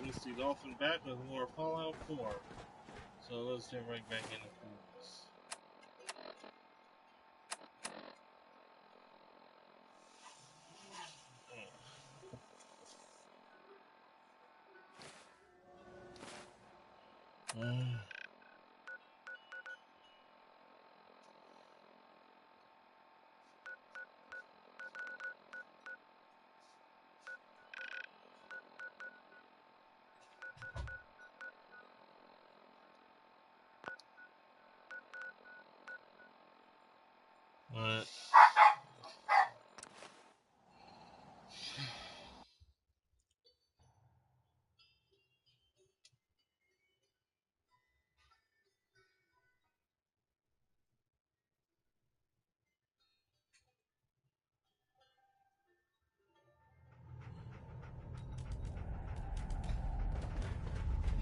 brings the dolphin back with more Fallout 4. So let's jump right back into this. Alright.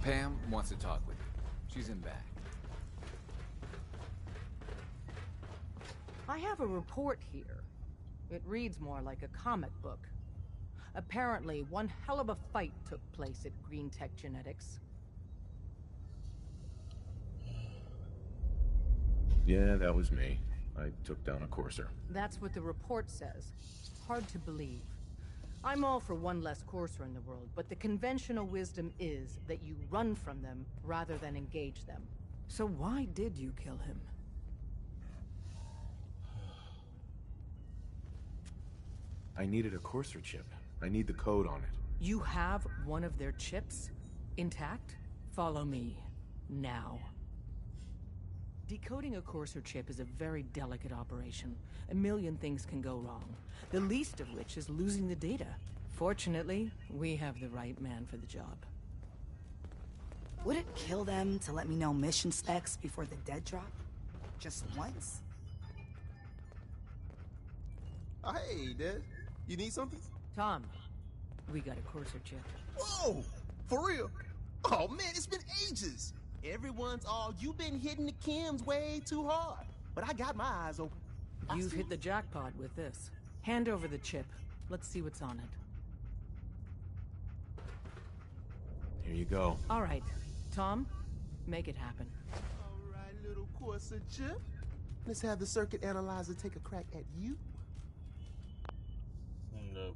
Pam wants to talk with you. She's in back. I have a report here. It reads more like a comic book. Apparently, one hell of a fight took place at Green Tech Genetics. Yeah, that was me. I took down a courser. That's what the report says. Hard to believe. I'm all for one less courser in the world, but the conventional wisdom is that you run from them rather than engage them. So why did you kill him? I needed a courser chip. I need the code on it. You have one of their chips? Intact? Follow me. Now. Decoding a courser chip is a very delicate operation. A million things can go wrong, the least of which is losing the data. Fortunately, we have the right man for the job. Would it kill them to let me know mission specs before the dead drop? Just once? Hey, Dad. You need something? Tom, we got a courser chip. Whoa! For real? Oh, man, it's been ages. Everyone's all, you've been hitting the chems way too hard. But I got my eyes open. You've hit the jackpot with this. Hand over the chip. Let's see what's on it. Here you go. All right. Tom, make it happen. All right, little courser chip. Let's have the circuit analyzer take a crack at you. No.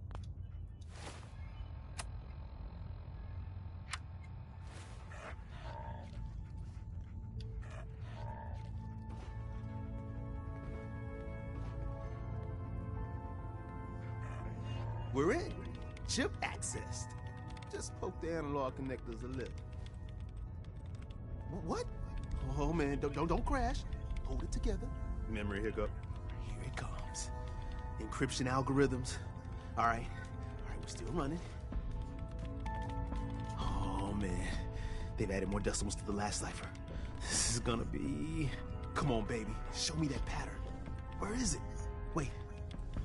We're in. Chip accessed. Just poke the analog connectors a little. What? Oh man, don't crash. Hold it together. Memory hiccup. Here it comes. Encryption algorithms. All right, we're still running. Oh man, they've added more decimals to the last cipher. This is gonna be... Come on, baby, show me that pattern. Where is it? Wait,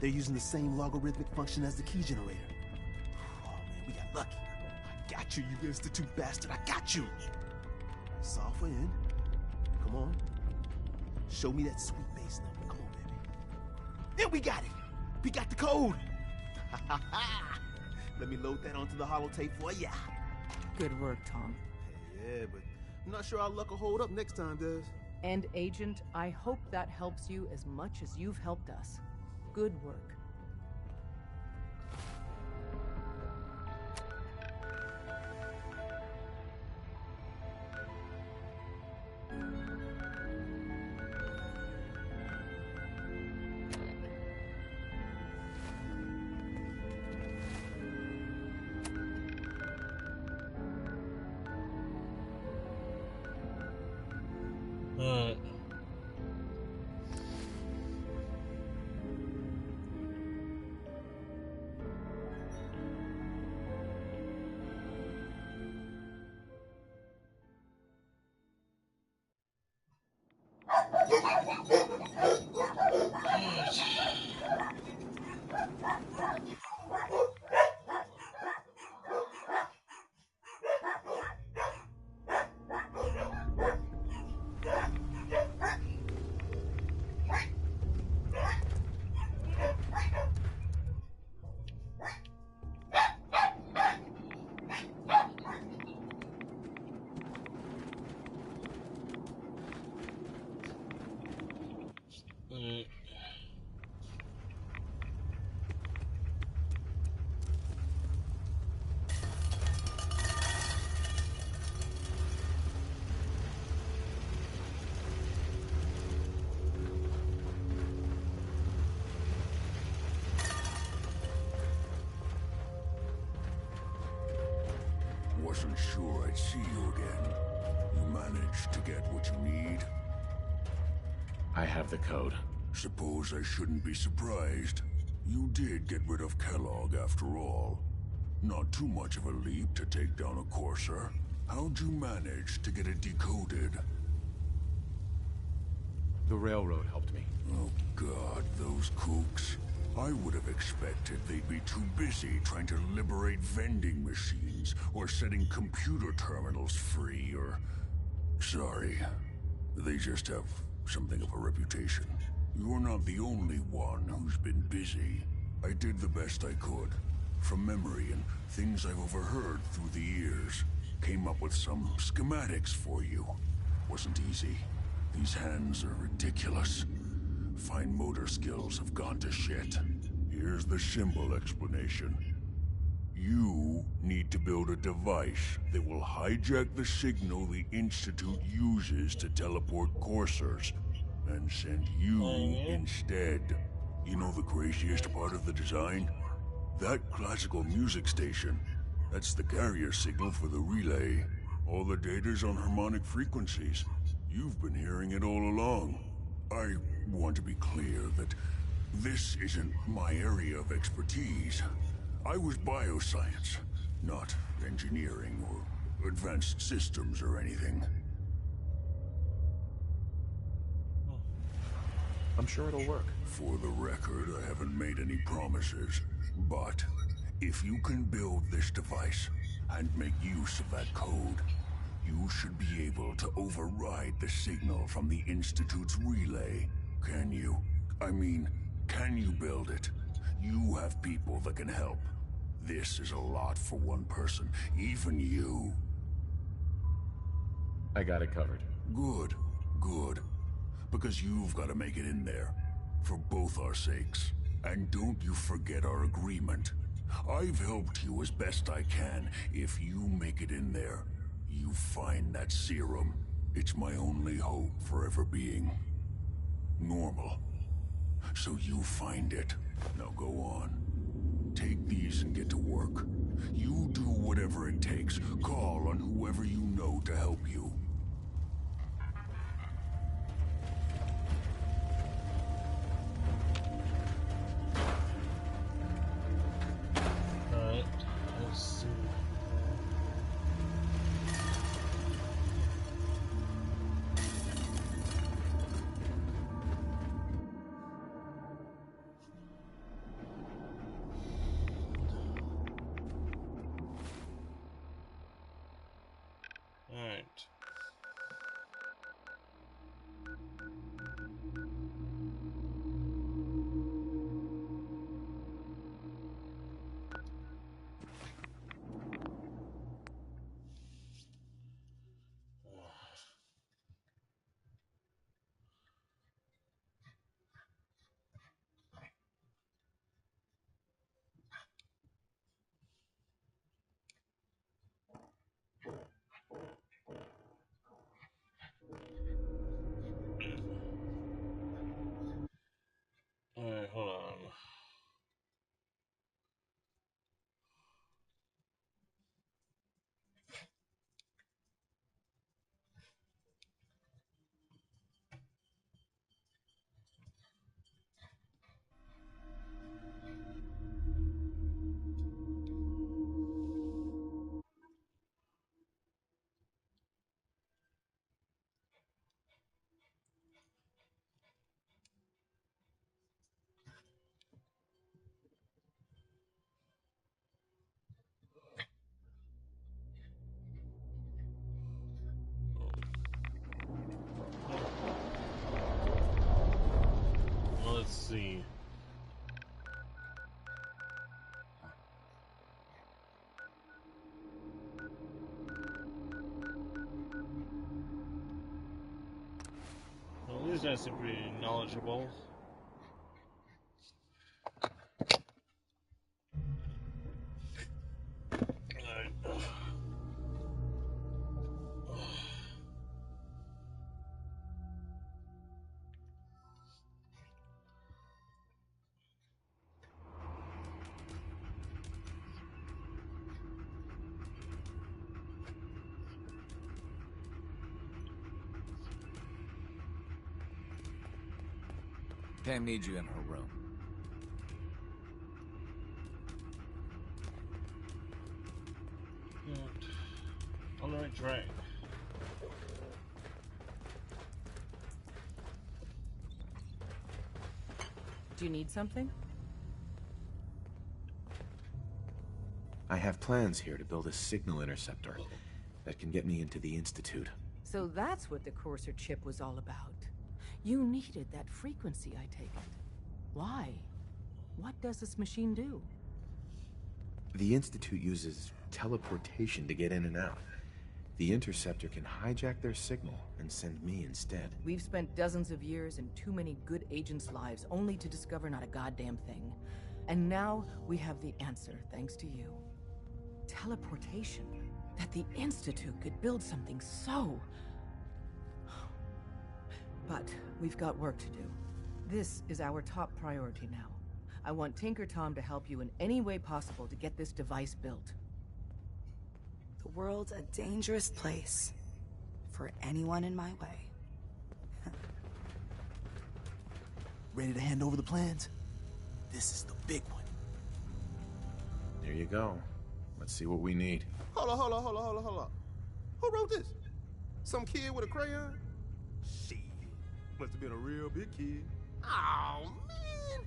they're using the same logarithmic function as the key generator. Oh man, we got lucky. I got you, you institute bastard, I got you. Solve for N. Come on. Show me that sweet bass number. Come on, baby. Then we got it. We got the code. Let me load that onto the holotape for ya. Good work, Tom. Yeah, but I'm not sure our luck will hold up next time, Des. And Agent, I hope that helps you as much as you've helped us. Good work. wasn't sure I'd see you again. You managed to get what you need? I have the code. Suppose I shouldn't be surprised. You did get rid of Kellogg after all. Not too much of a leap to take down a Courser. How'd you manage to get it decoded? The railroad helped me. Oh God, those kooks. I would have expected they'd be too busy trying to liberate vending machines or setting computer terminals free or... Sorry. They just have something of a reputation. You're not the only one who's been busy. I did the best I could. From memory and things I've overheard through the years. Came up with some schematics for you. Wasn't easy. These hands are ridiculous. Fine motor skills have gone to shit. Here's the symbol explanation. You need to build a device that will hijack the signal the Institute uses to teleport coursers, and send you instead. You know the craziest part of the design? That classical music station. That's the carrier signal for the relay. All the data's on harmonic frequencies. You've been hearing it all along. I want to be clear that this isn't my area of expertise. I was bioscience, not engineering or advanced systems or anything. I'm sure it'll work. For the record, I haven't made any promises, but if you can build this device and make use of that code, you should be able to override the signal from the Institute's relay. Can you? I mean, can you build it? You have people that can help. This is a lot for one person, even you. I got it covered. Good, good. Because you've got to make it in there. For both our sakes. And don't you forget our agreement. I've helped you as best I can. If you make it in there, you find that serum. It's my only hope for ever being normal. So you find it. Now go on. Take these and get to work. You do whatever it takes. Call on whoever you know to help you. Alright, let's see. Alright. Alright, hold on. Let's see. Well, these guys seem pretty knowledgeable. Alright. Pam needs you in her room. On the right track. Do you need something? I have plans here to build a signal interceptor that can get me into the Institute. So that's what the Courser chip was all about. You needed that frequency, I take it. Why? What does this machine do? The Institute uses teleportation to get in and out. The interceptor can hijack their signal and send me instead. We've spent dozens of years and too many good agents' lives only to discover not a goddamn thing. And now we have the answer, thanks to you. Teleportation. That the Institute could build something so... But we've got work to do. This is our top priority now. I want Tinker Tom to help you in any way possible to get this device built. The world's a dangerous place for anyone in my way. Ready to hand over the plans? This is the big one. There you go. Let's see what we need. Hold on. Who wrote this? Some kid with a crayon? Shit. Must have been a real big kid. Oh, man.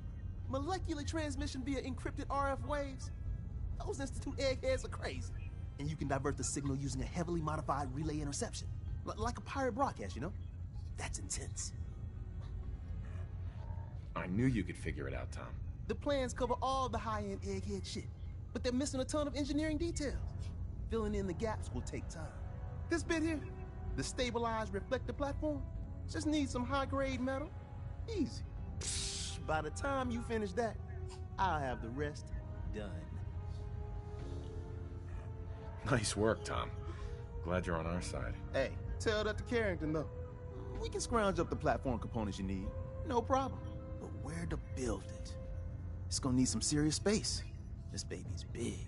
Molecular transmission via encrypted RF waves? Those Institute eggheads are crazy. And you can divert the signal using a heavily modified relay interception. Like a pirate broadcast, you know? That's intense. I knew you could figure it out, Tom. The plans cover all the high-end egghead shit, but they're missing a ton of engineering details. Filling in the gaps will take time. This bit here, the stabilized reflector platform, just needs some high-grade metal. Easy. By the time you finish that, I'll have the rest done. Nice work, Tom. Glad you're on our side. Hey, tell that to Carrington, though. We can scrounge up the platform components you need. No problem. But where to build it? It's gonna need some serious space. This baby's big.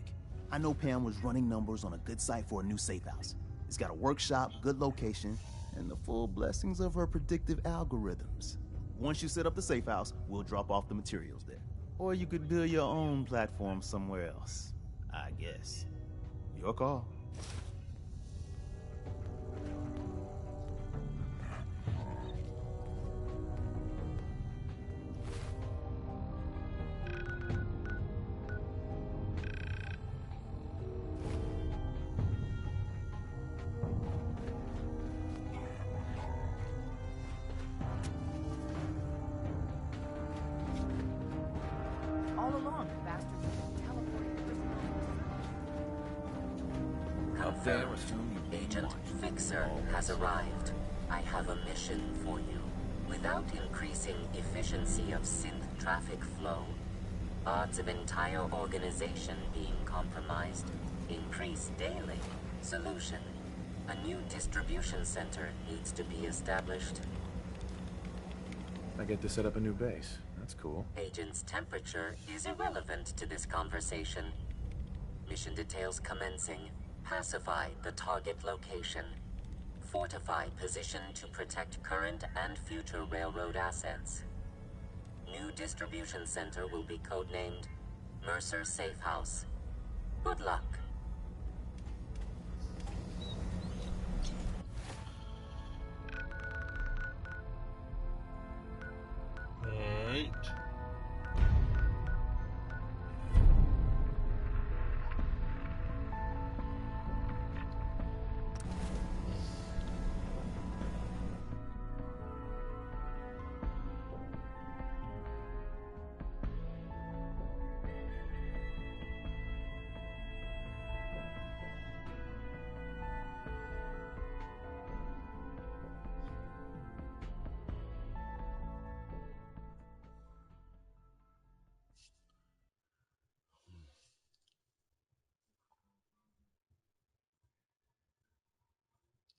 I know Pam was running numbers on a good site for a new safe house. It's got a workshop, good location, and the full blessings of her predictive algorithms. Once you set up the safe house, we'll drop off the materials there. Or you could build your own platform somewhere else, I guess. Your call. All along, the bastards have been teleporting Confirmed. Agent Fixer has arrived. I have a mission for you. Without increasing efficiency of synth traffic flow, odds of entire organization being compromised increase daily. Solution: a new distribution center needs to be established. I get to set up a new base. That's cool. Agent's temperature is irrelevant to this conversation. Mission details commencing. Pacify the target location. Fortify position to protect current and future railroad assets. New distribution center will be codenamed Mercer Safe House. Good luck. Alright.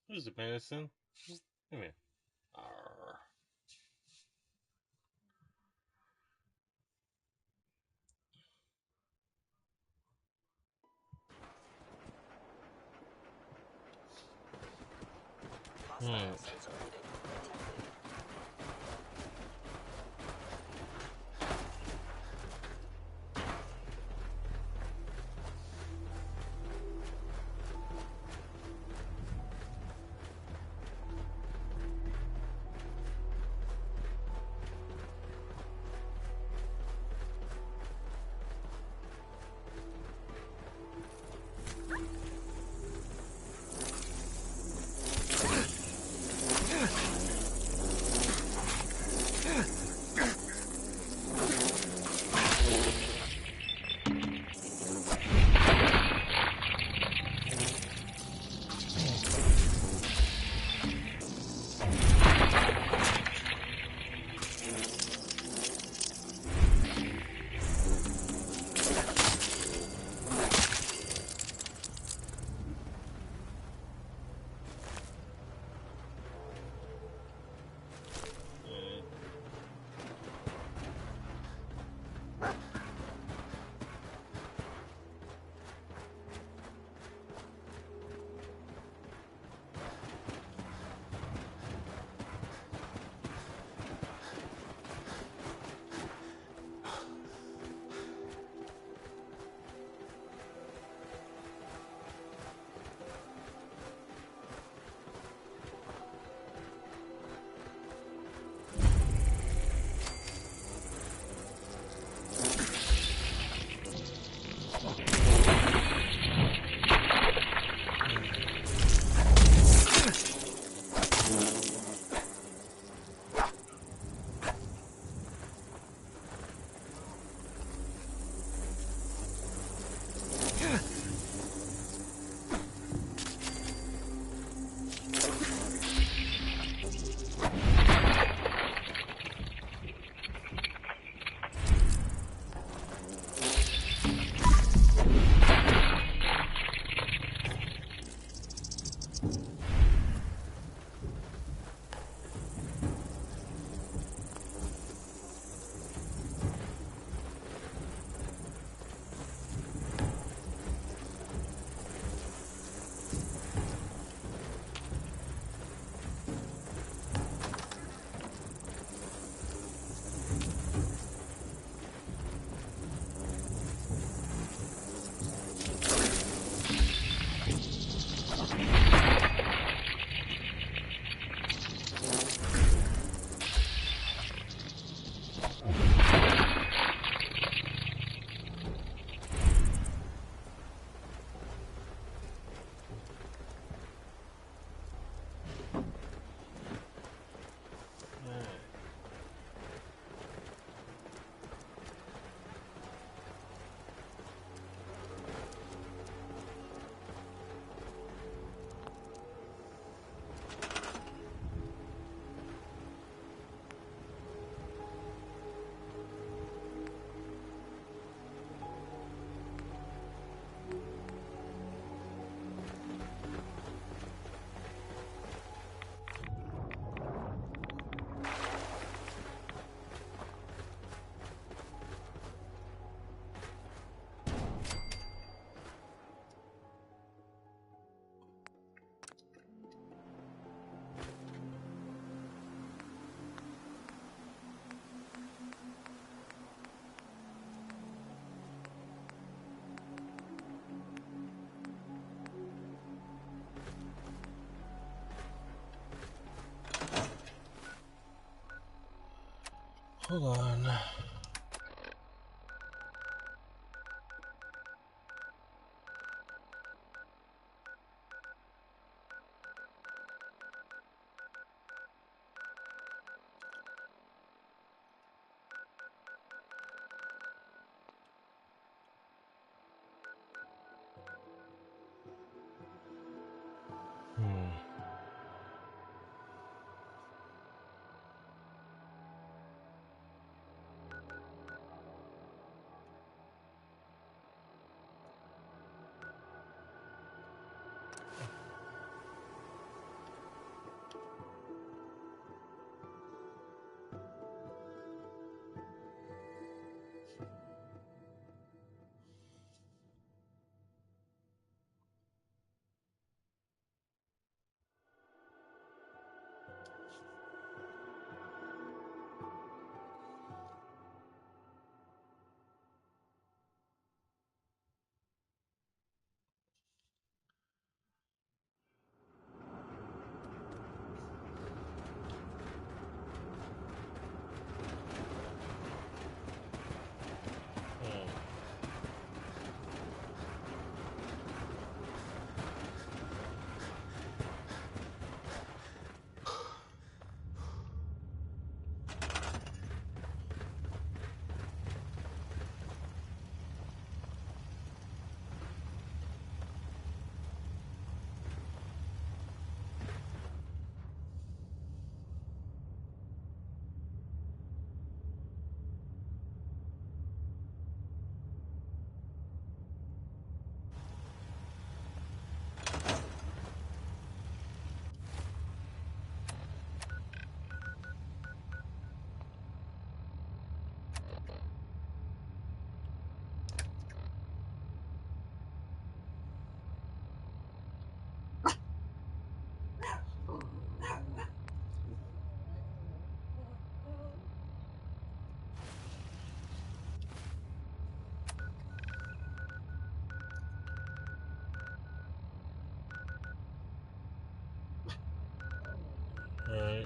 Who's the medicine? Come here. Arr. Hold on. Alright.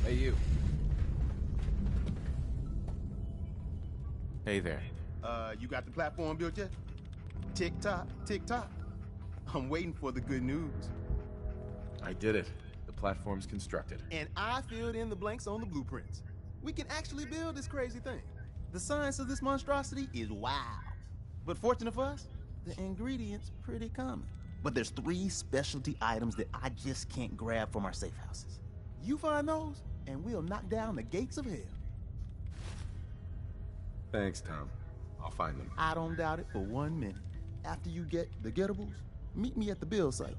Hey, you. Hey there. You got the platform built yet? Tick tock, tick tock. I'm waiting for the good news. I did it. The platform's constructed. And I filled in the blanks on the blueprints. We can actually build this crazy thing. The science of this monstrosity is wild. But fortunate for us, the ingredients pretty common. But there's 3 specialty items that I just can't grab from our safe houses. You find those, and we'll knock down the gates of hell. Thanks, Tom. I'll find them. I don't doubt it for 1 minute. After you get the getables, meet me at the build site.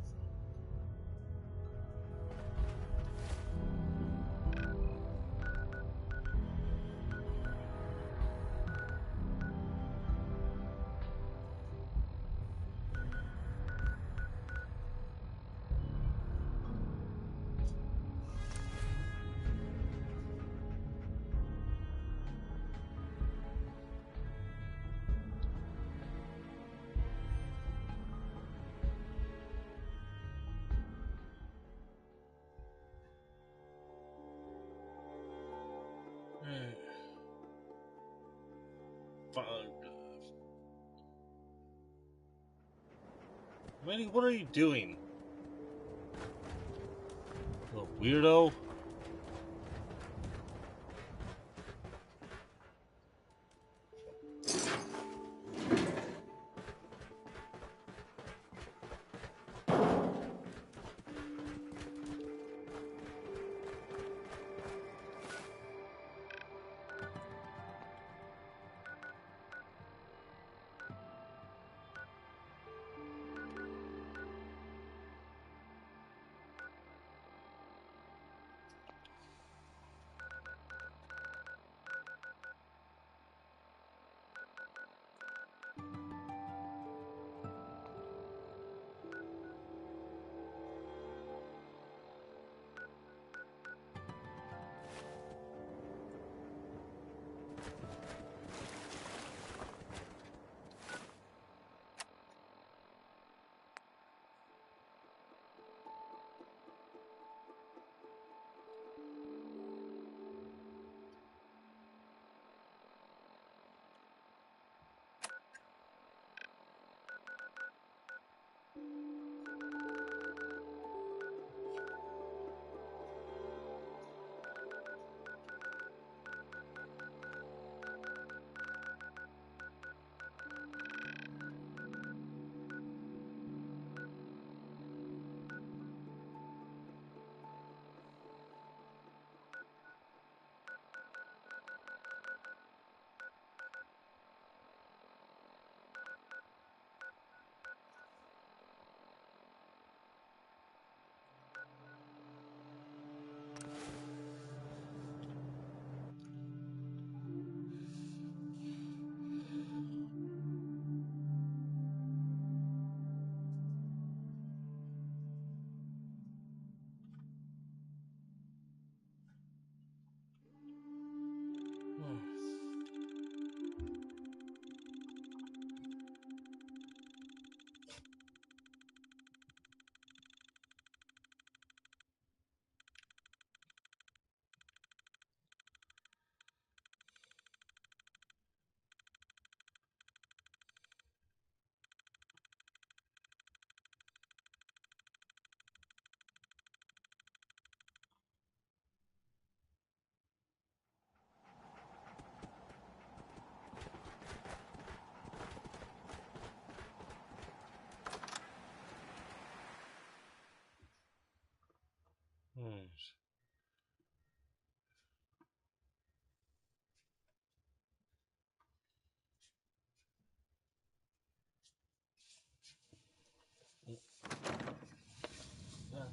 Manny, what are you doing? Little weirdo.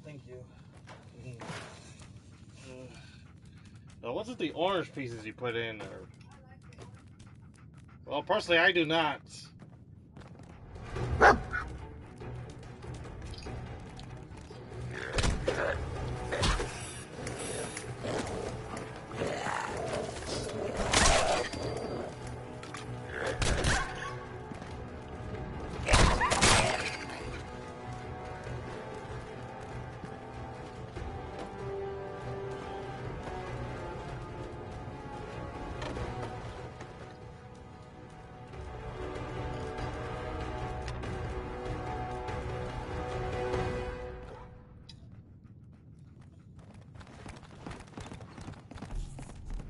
Thank you. What's with the orange pieces you put in? Well, personally, I do not.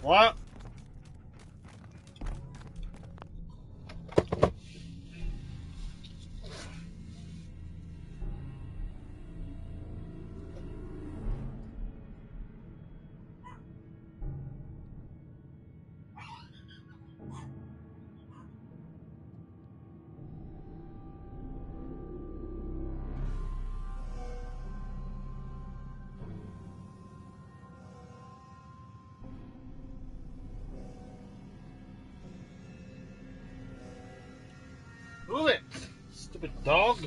What? Move it, stupid dog.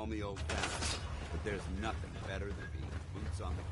call me old-fashioned, but there's nothing better than being boots on the ground.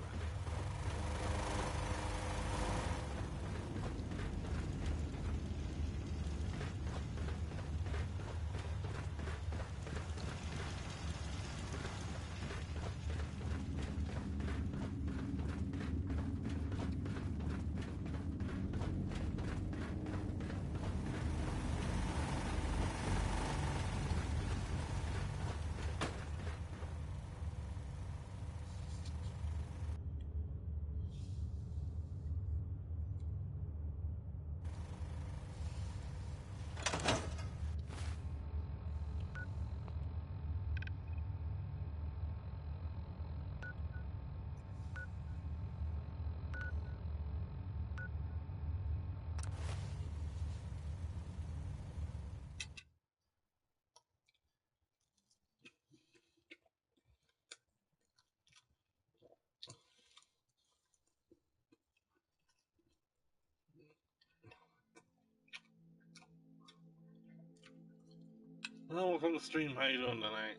Well, welcome to stream. How you doing tonight?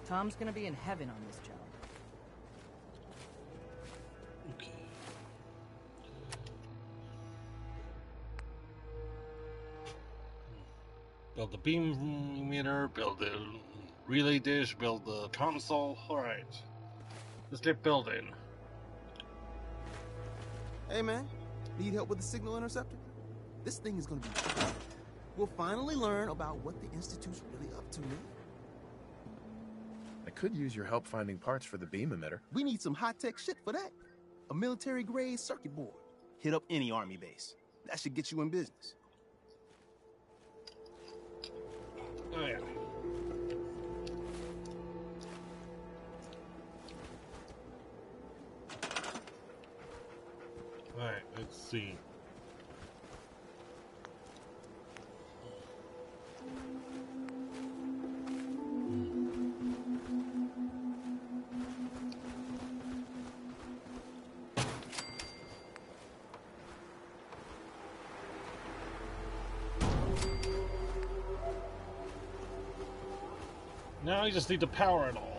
Tom's gonna be in heaven on this job. Okay. Build the beam meter, build the relay dish, build the console. Alright. Let's get building. Hey, man. Need help with the signal interceptor? This thing is gonna be... We'll finally learn about what the Institute's really up to, man. I could use your help finding parts for the beam emitter. We need some high-tech shit for that. A military-grade circuit board. Hit up any army base. That should get you in business. Oh, yeah. Alright, let's see. Now I just need to power it all.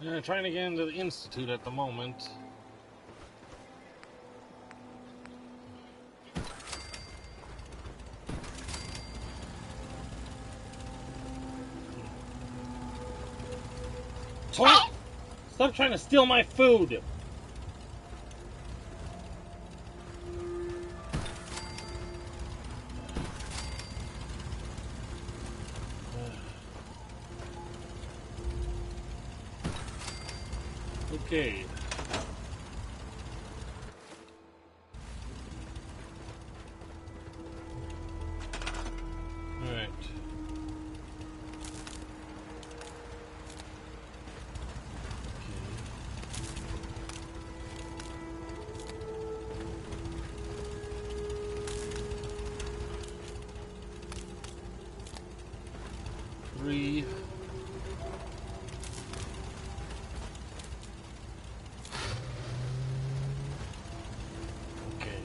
Yeah, trying to get into the Institute at the moment. Stop trying to steal my food! Okay. Alright. Three. Okay.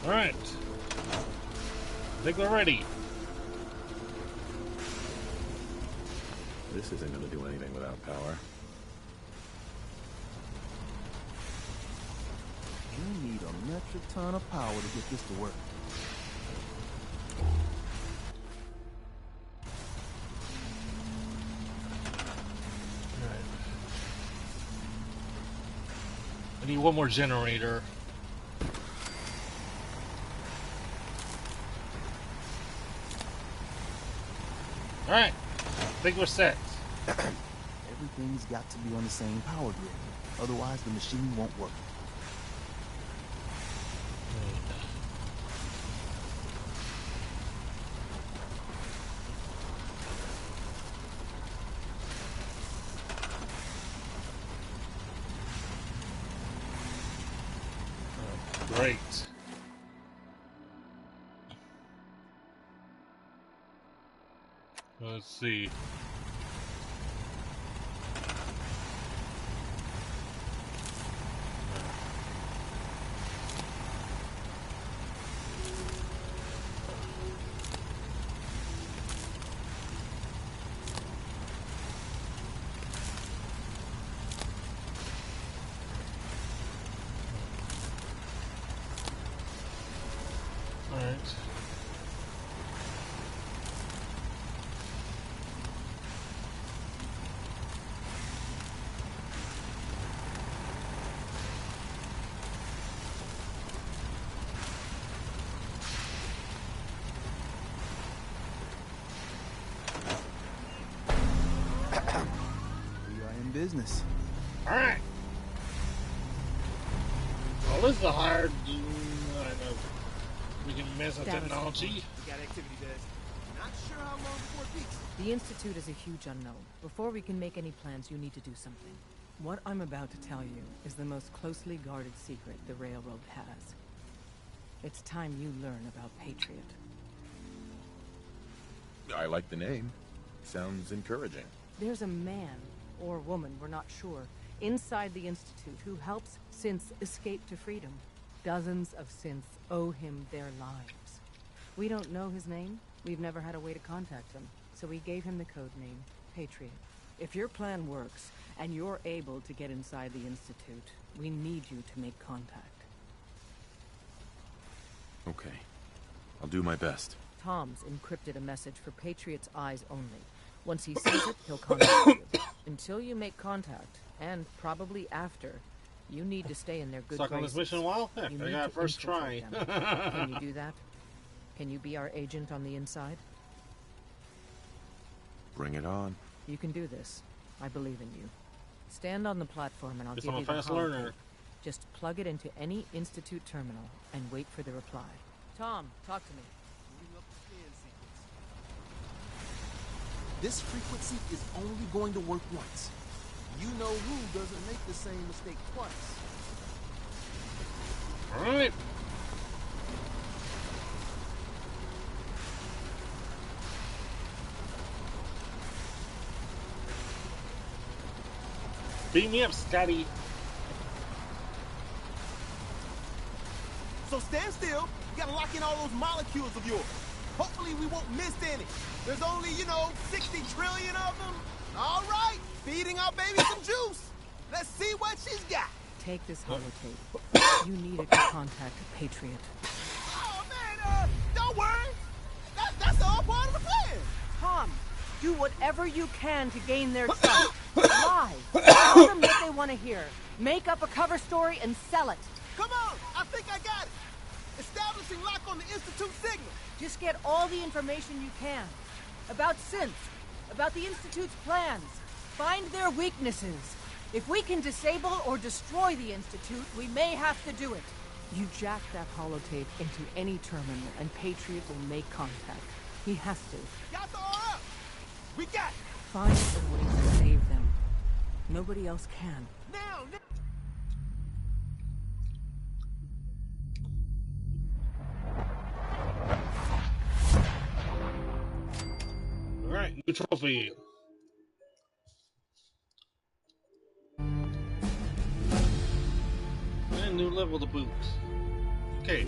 Alright. I think we're ready. This isn't going to do anything without power. You need a metric ton of power to get this to work. I need one more generator. Alright, I think we're set. Everything's got to be on the same power grid. Otherwise, the machine won't work. Great. Let's see. Business. All right. Well, this is a hard. I know we can mess with technology. We got activity, Des. Not sure how long before it peaks. The Institute is a huge unknown. Before we can make any plans, you need to do something. What I'm about to tell you is the most closely guarded secret the Railroad has. It's time you learn about Patriot. I like the name. Sounds encouraging. There's a man, or woman, we're not sure, inside the Institute who helps synths escape to freedom. Dozens of synths owe him their lives. We don't know his name. We've never had a way to contact him. So we gave him the code name, Patriot. If your plan works, and you're able to get inside the Institute, we need you to make contact. Okay. I'll do my best. Tom's encrypted a message for Patriot's eyes only. Once he sees it, he'll contact you. Until you make contact, and probably after, you need to stay in their good graces. Stuck on this mission a while? Heck, I got first try. Can you do that? Can you be our agent on the inside? Bring it on. You can do this. I believe in you. Stand on the platform and I'll give I'm a you the fast holotape. learner. Just plug it into any Institute terminal and wait for the reply. Tom, talk to me. This frequency is only going to work once. You know who doesn't make the same mistake twice. All right. Beat me up, Scotty. So stand still. You gotta lock in all those molecules of yours. Hopefully we won't miss any. There's only, 60 trillion of them. All right, feeding our baby some juice. Let's see what she's got. Take this holotape. You need it to contact Patriot. Oh, man, don't worry. That's all part of the plan. Tom, do whatever you can to gain their trust. Lie. Tell them what they want to hear. Make up a cover story and sell it. Come on, I think I got it. Establishing lock on the Institute signal. Just get all the information you can. About synths, about the Institute's plans. Find their weaknesses. If we can disable or destroy the Institute, we may have to do it. You jack that holotape into any terminal and Patriot will make contact. He has to. Got the RF. We got it. Find a way to save them. Nobody else can. Now. All right, new trophy. And new level to boot. Okay.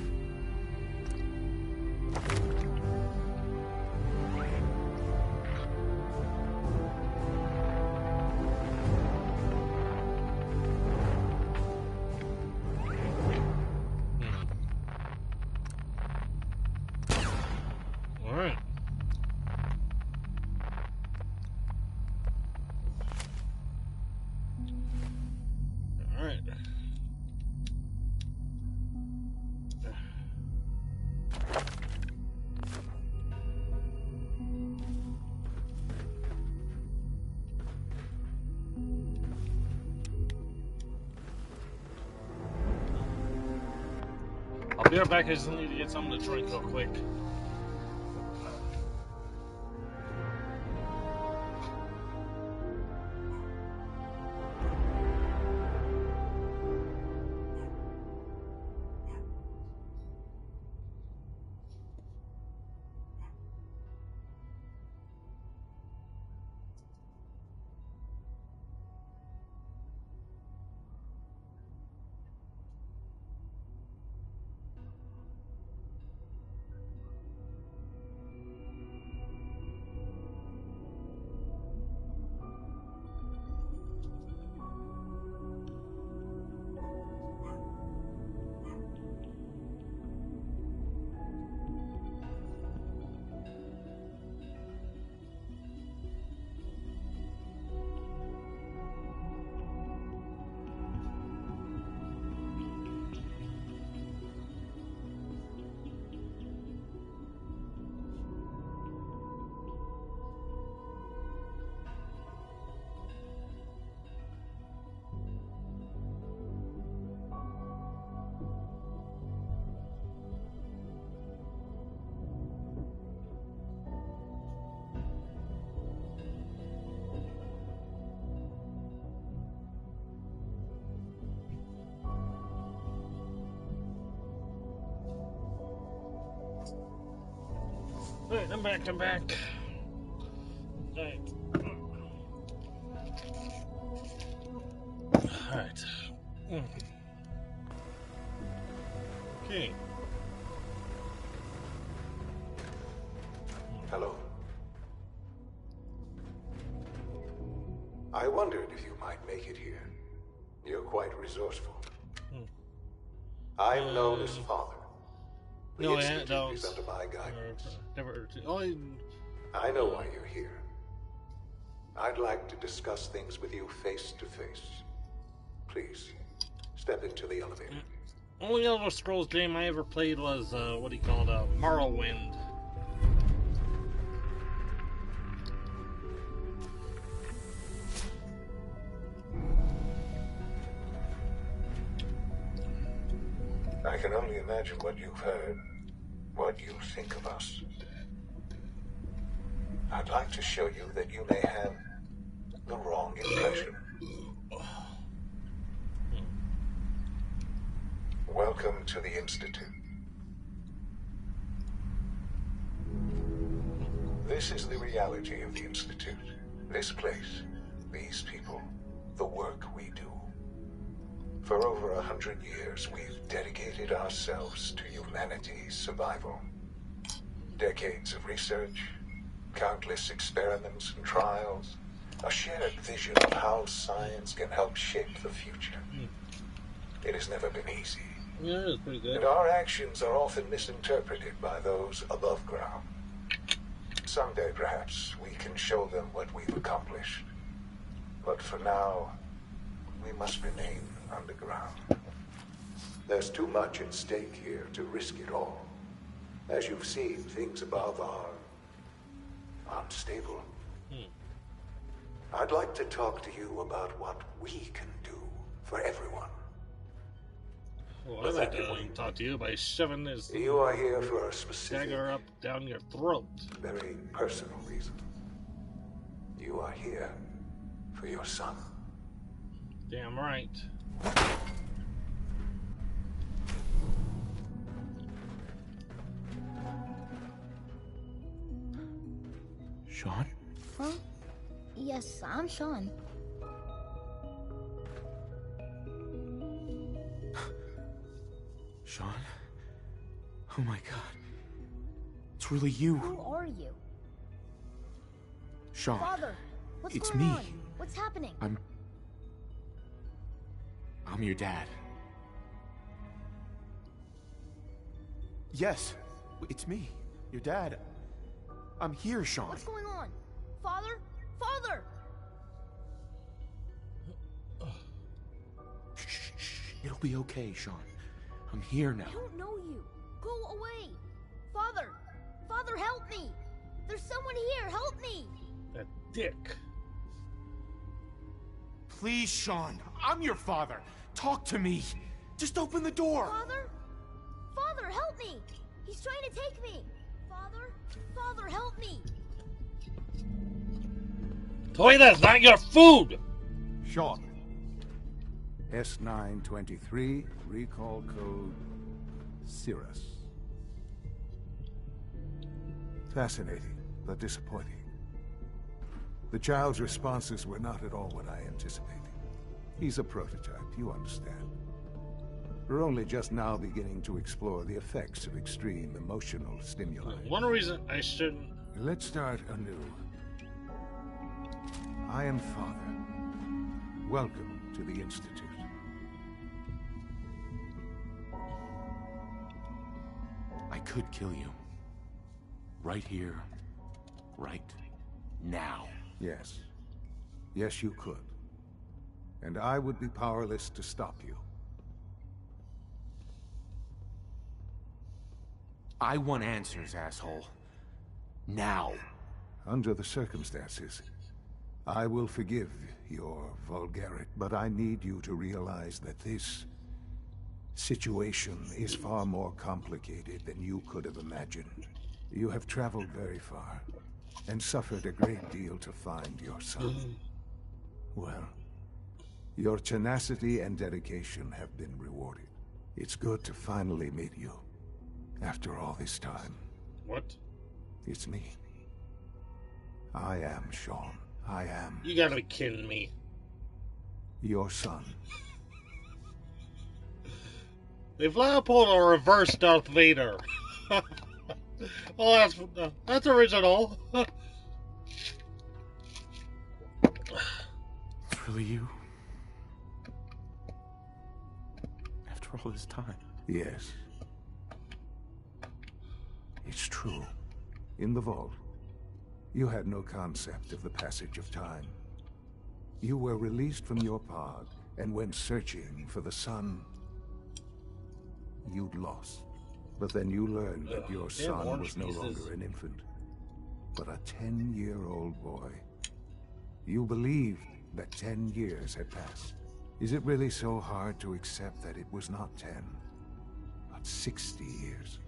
be right back. I just need to get something to drink real quick. Alright, I'm back. Alright. Alright. Okay. Hello. I wondered if you might make it here. You're quite resourceful. I'm known as Father. The Institute is under my guidance. I know why you're here. I'd like to discuss things with you face to face. Please, step into the elevator. Only Elder Scrolls game I ever played was, what do you call it, Morrowind. I can only imagine what you've heard, what you think of us. I'd like to show you that you may have the wrong impression. Welcome to the Institute. This is the reality of the Institute. This place, these people, the work we do. For over 100 years, we've dedicated ourselves to humanity's survival. Decades of research, countless experiments and trials, a shared vision of how science can help shape the future. It has never been easy. Yeah, it's pretty good. And our actions are often misinterpreted by those above ground. Someday, perhaps, we can show them what we've accomplished. But for now, we must remain underground. There's too much at stake here to risk it all. As you've seen, things above are unstable. I'd like to talk to you about what we can do for everyone. Well, I'd like to talk to you by shoving this you are here for a specific dagger up down your throat. Very personal reason. You are here for your son. Damn right. Sean? Huh? Yes, I'm Sean. Sean? Oh my god. It's really you. Who are you? Sean. Father, what's it's going me. on? What's happening? I'm your dad. Yes, it's me, your dad. I'm here, Sean. What's going on? Father? Father! Shh. It'll be okay, Sean. I'm here now. I don't know you. Go away. Father! Father, help me! There's someone here. Help me! That dick. Please, Sean. I'm your father. Talk to me. Just open the door. Father? Father, help me! He's trying to take me! Father, help me! Toy, that's not your food! Sean. S923, recall code Cirrus. Fascinating, but disappointing. The child's responses were not at all what I anticipated. He's a prototype, you understand. We're only just now beginning to explore the effects of extreme emotional stimuli. One reason I shouldn't... Let's start anew. I am Father. Welcome to the Institute. I could kill you. Right here. Right now. Yes. Yes, you could. And I would be powerless to stop you. I want answers, asshole. Now. Under the circumstances, I will forgive your vulgarity, but I need you to realize that this situation is far more complicated than you could have imagined. You have traveled very far, and suffered a great deal to find your son. Well, your tenacity and dedication have been rewarded. It's good to finally meet you, after all this time. What? It's me. I am Sean. I am... You gotta be kidding me. Your son. They flat pulled a reverse Darth Vader. Oh, that's original. It's really you? After all this time? Yes. It's true. In the vault, you had no concept of the passage of time. You were released from your pod and went searching for the son you'd lost. But then you learned that your son was no longer an infant, but a 10-year-old boy. You believed that 10 years had passed. Is it really so hard to accept that it was not 10, but 60 years?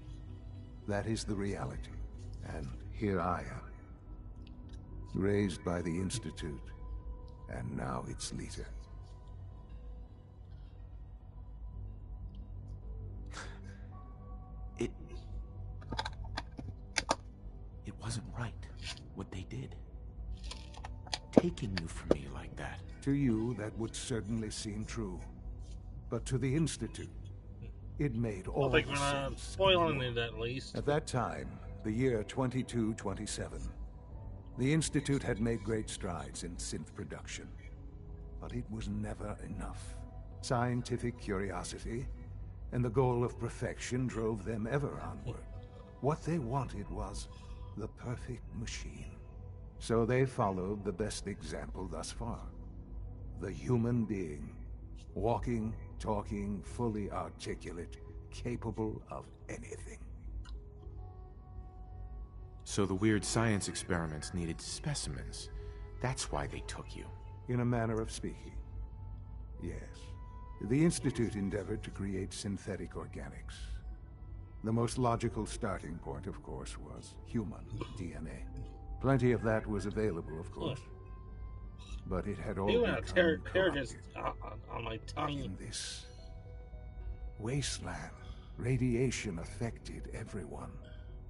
That is the reality. And here I am, raised by the Institute, and now its leader. It wasn't right, what they did. Taking you from me like that. To you, that would certainly seem true. But to the Institute, it made all the sense. Spoiling it at least. At that time, the year 2227, the Institute had made great strides in synth production. But it was never enough. Scientific curiosity and the goal of perfection drove them ever onward. What they wanted was the perfect machine. So they followed the best example thus far. The human being. Walking, talking, fully articulate, capable of anything. So the weird science experiments needed specimens. That's why they took you. In a manner of speaking. Yes. The Institute endeavored to create synthetic organics. The most logical starting point, of course, was human DNA. Plenty of that was available, of course. But it had all become corrupted. On my tongue. In this wasteland, radiation affected everyone.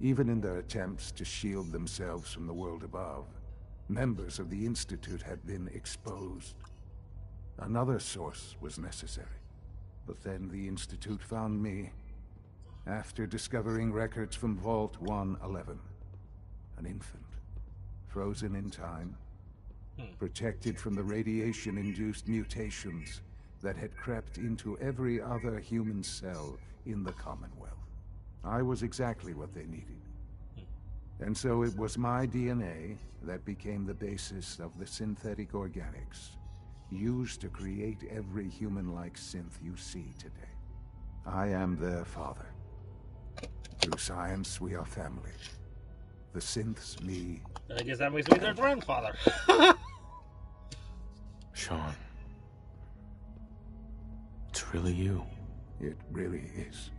Even in their attempts to shield themselves from the world above, members of the Institute had been exposed. Another source was necessary. But then the Institute found me after discovering records from Vault 111. An infant, frozen in time, protected from the radiation-induced mutations that had crept into every other human cell in the Commonwealth. I was exactly what they needed. And so it was my DNA that became the basis of the synthetic organics used to create every human-like synth you see today. I am their father. Through science, we are family. The synths, me. I guess that makes me their grandfather. Sean. It's really you. It really is.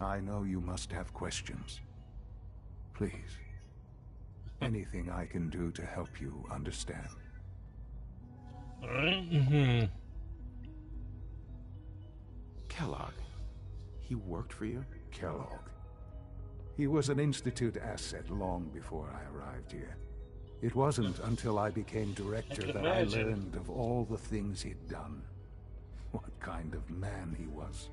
I know you must have questions. Please. Anything I can do to help you understand. Kellogg. He worked for you? Kellogg. He was an Institute asset long before I arrived here. It wasn't until I became director that I learned of all the things he'd done. What kind of man he was.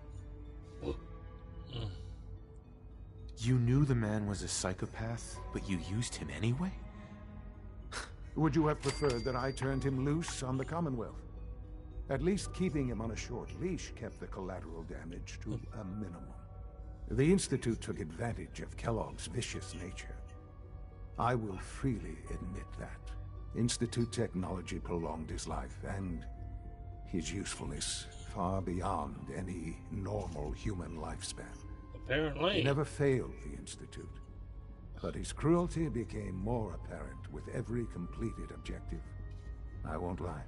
You knew the man was a psychopath, but you used him anyway? Would you have preferred that I turned him loose on the Commonwealth? At least keeping him on a short leash kept the collateral damage to a minimum. The Institute took advantage of Kellogg's vicious nature. I will freely admit that. Institute technology prolonged his life, and his usefulness far beyond any normal human lifespan. Apparently. He never failed the Institute, but his cruelty became more apparent with every completed objective. I won't lie.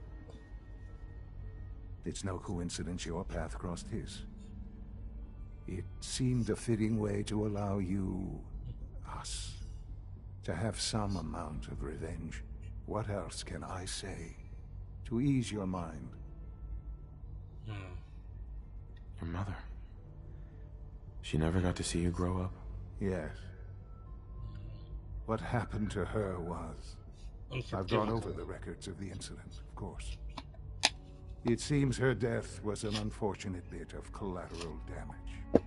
It's no coincidence your path crossed his. It seemed a fitting way to allow you, us, to have some amount of revenge. What else can I say to ease your mind? Your mother. She never got to see you grow up? Yes. What happened to her was... I've gone over the records of the incident, of course. It seems her death was an unfortunate bit of collateral damage.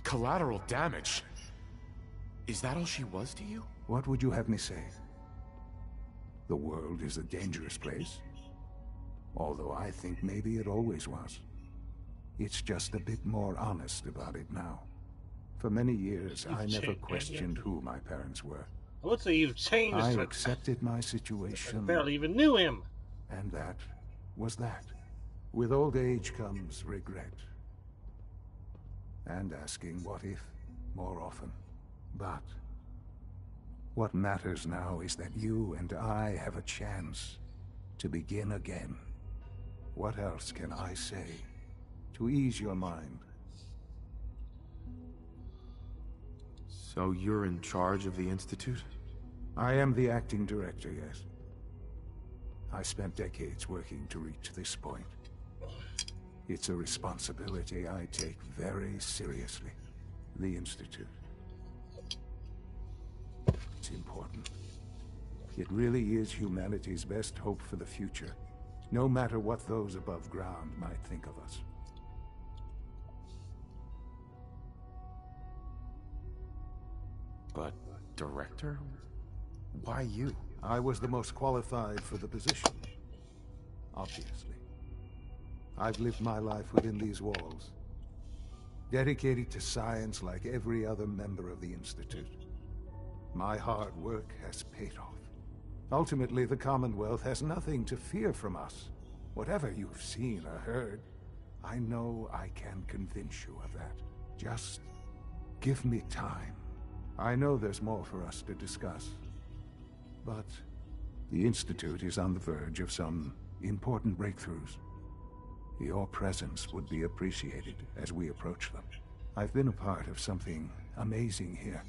Collateral damage? Is that all she was to you? What would you have me say? The world is a dangerous place. Although I think maybe it always was. It's just a bit more honest about it now. For many years, I never questioned who my parents were. I would say you've changed. I accepted my situation. I barely even knew him. And that was that. With old age comes regret. And asking what if more often. But what matters now is that you and I have a chance to begin again. What else can I say to ease your mind? So you're in charge of the Institute? I am the acting director, yes. I spent decades working to reach this point. It's a responsibility I take very seriously. The Institute. It's important. It really is humanity's best hope for the future, no matter what those above ground might think of us. But, director? Why you? I was the most qualified for the position. Obviously. I've lived my life within these walls, dedicated to science like every other member of the Institute. My hard work has paid off. Ultimately, the Commonwealth has nothing to fear from us. Whatever you've seen or heard, I know I can convince you of that. Just give me time. I know there's more for us to discuss. But the Institute is on the verge of some important breakthroughs. Your presence would be appreciated as we approach them. I've been a part of something amazing here.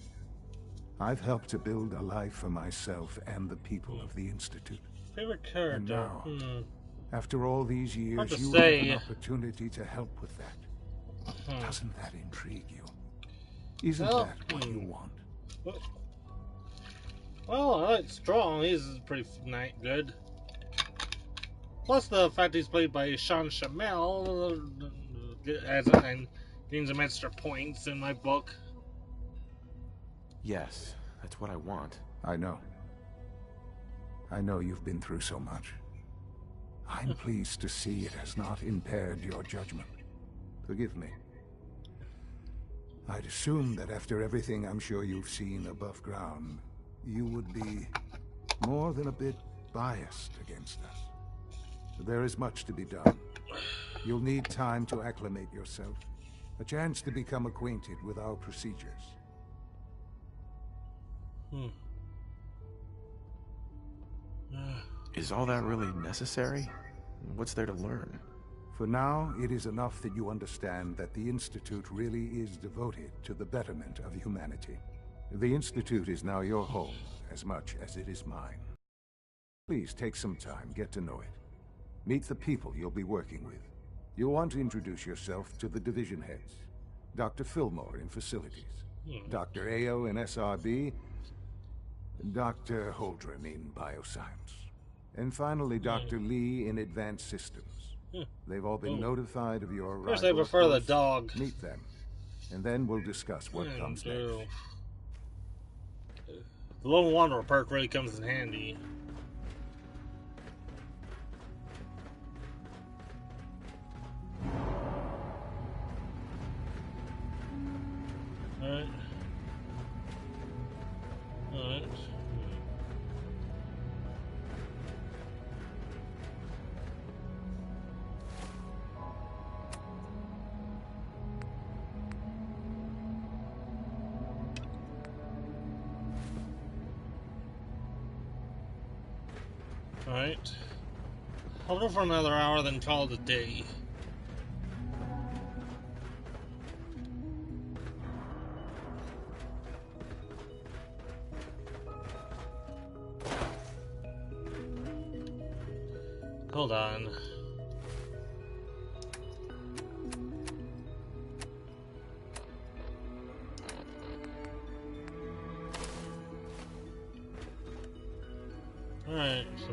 I've helped to build a life for myself and the people of the Institute. Favorite character? And now, after all these years, you have an opportunity to help with that. Doesn't that intrigue you? Isn't that what you want? Well, it's strong. He's pretty good. Plus the fact he's played by Sean Shamel and gains some extra points in my book. Yes, that's what I want. I know. I know you've been through so much. I'm pleased to see it has not impaired your judgment. Forgive me. I'd assume that after everything I'm sure you've seen above ground, you would be more than a bit biased against us. There is much to be done. You'll need time to acclimate yourself, a chance to become acquainted with our procedures. Is all that really necessary? What's there to learn? For now, it is enough that you understand that the Institute really is devoted to the betterment of humanity. The Institute is now your home, as much as it is mine. Please take some time, get to know it. Meet the people you'll be working with. You'll want to introduce yourself to the division heads. Dr. Fillmore in Facilities, Dr. Ayo in SRB, Dr. Holdren in Bioscience, and finally Dr. Lee in Advanced Systems. They've all been notified of your arrival. Of course, I prefer the dog. Meet them, and then we'll discuss what comes next. The Lone Wanderer perk really comes in handy. Alright. Alright. Alright. I'll go for another hour, then call it a day. Hold on. Alright, so...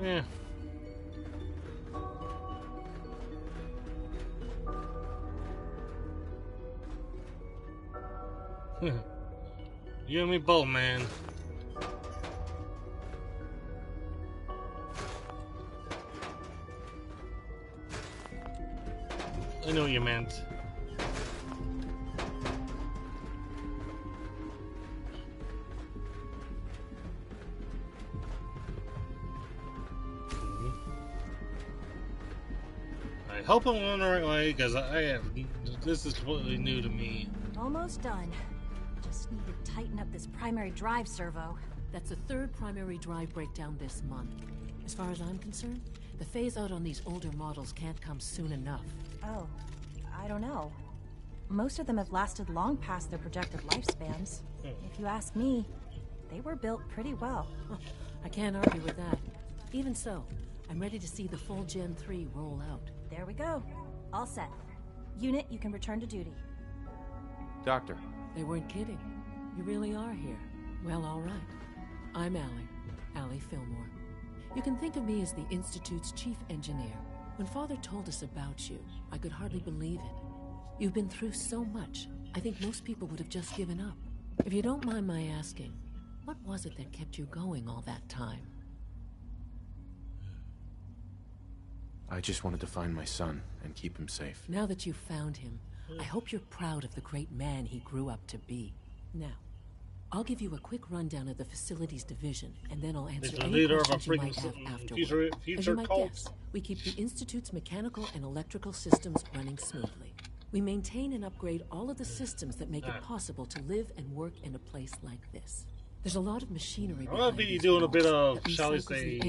yeah. You and me both, man. I know what you meant. I hope I'm going the right way, because this is completely new to me. Almost done. Just need to tighten up this primary drive servo. That's the third primary drive breakdown this month. As far as I'm concerned, the phase out on these older models can't come soon enough. Oh, I don't know. Most of them have lasted long past their projected lifespans. If you ask me, they were built pretty well. I can't argue with that. Even so, I'm ready to see the full Gen 3 roll out. There we go. All set. Unit, you can return to duty. Doctor. They weren't kidding. You really are here. Well, all right. I'm Allie Fillmore. You can think of me as the Institute's chief engineer. When Father told us about you, I could hardly believe it. You've been through so much, I think most people would have just given up. If you don't mind my asking, what was it that kept you going all that time? I just wanted to find my son and keep him safe. Now that you've found him, I hope you're proud of the great man he grew up to be. Now, I'll give you a quick rundown of the Facilities Division, and then I'll answer any questions you might have afterward. As you might guess, we keep the Institute's mechanical and electrical systems running smoothly. We maintain and upgrade all of the systems that make it possible to live and work in a place like this. There's a lot of machinery I'll be doing a bit of, shall we say,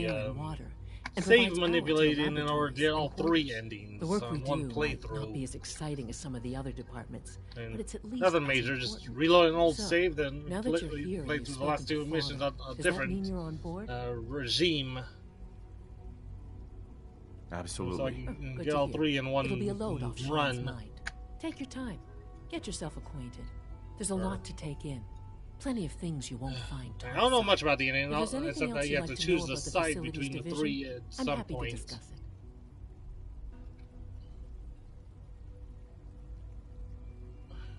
save manipulating in order to get all three endings the work we on one do playthrough. Might not be as exciting as some of the other departments, but it's at least nothing major. Just reload an old so, save, then now that you're here, play through the last two missions on a different regime. Absolutely. So I can get all three in one It'll be a load off Sean's run. mind. Take your time. Get yourself acquainted. There's a lot to take in. Plenty of things you won't find. I don't know much about the ending, If there's except anything that else you have you'd to like choose know the about the side Facilities between the Division, three at I'm some happy point. to discuss it.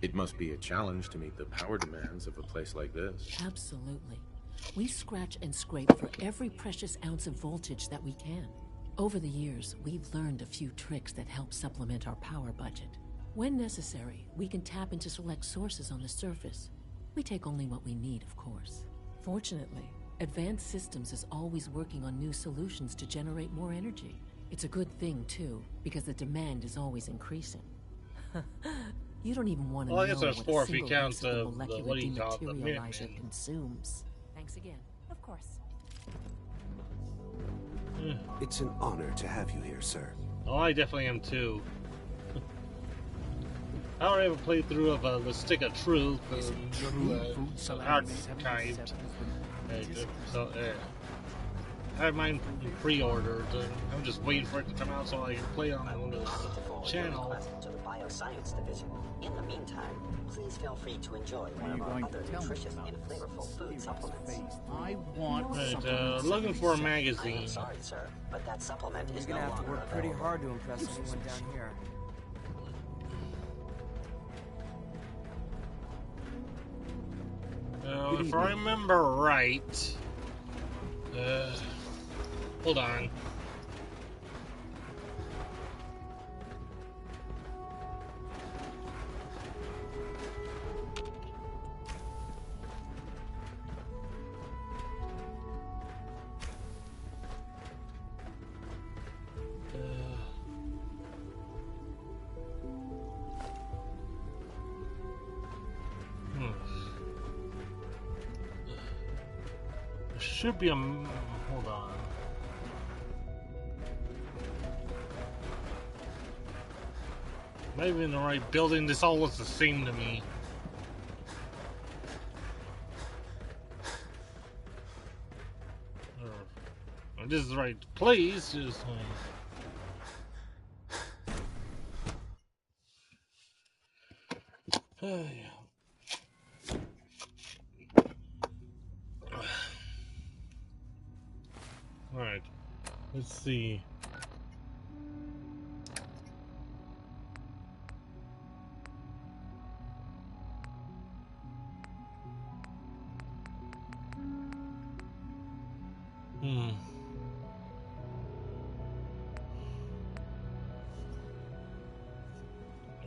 It must be a challenge to meet the power demands of a place like this. Absolutely. We scratch and scrape for every precious ounce of voltage that we can. Over the years, we've learned a few tricks that help supplement our power budget. When necessary, we can tap into select sources on the surface. We take only what we need, of course. Fortunately, Advanced Systems is always working on new solutions to generate more energy. It's a good thing, too, because the demand is always increasing. You don't even want to know I guess there's what four a if you single count piece of the molecular what do you call it, the dematerializer Minutemen. consumes. Thanks again. Of course. It's an honor to have you here, sir. Oh, I definitely am too. I already have a playthrough of The Stick of Truth, archived. So, I have mine pre-ordered. I'm just waiting for it to come out so I can play on the channel. To the Bioscience Division. In the meantime, please feel free to enjoy one of our other nutritious and flavorful food supplements. I want looking for a magazine. I'm sorry, sir, but that supplement is You're no gonna have to longer work pretty available. hard to impress anyone down here. If I remember right, hold on. Should be a. Hold on. Maybe in the right building. This all looks the same to me. This is the right place. Just. Yeah. Alright, let's see.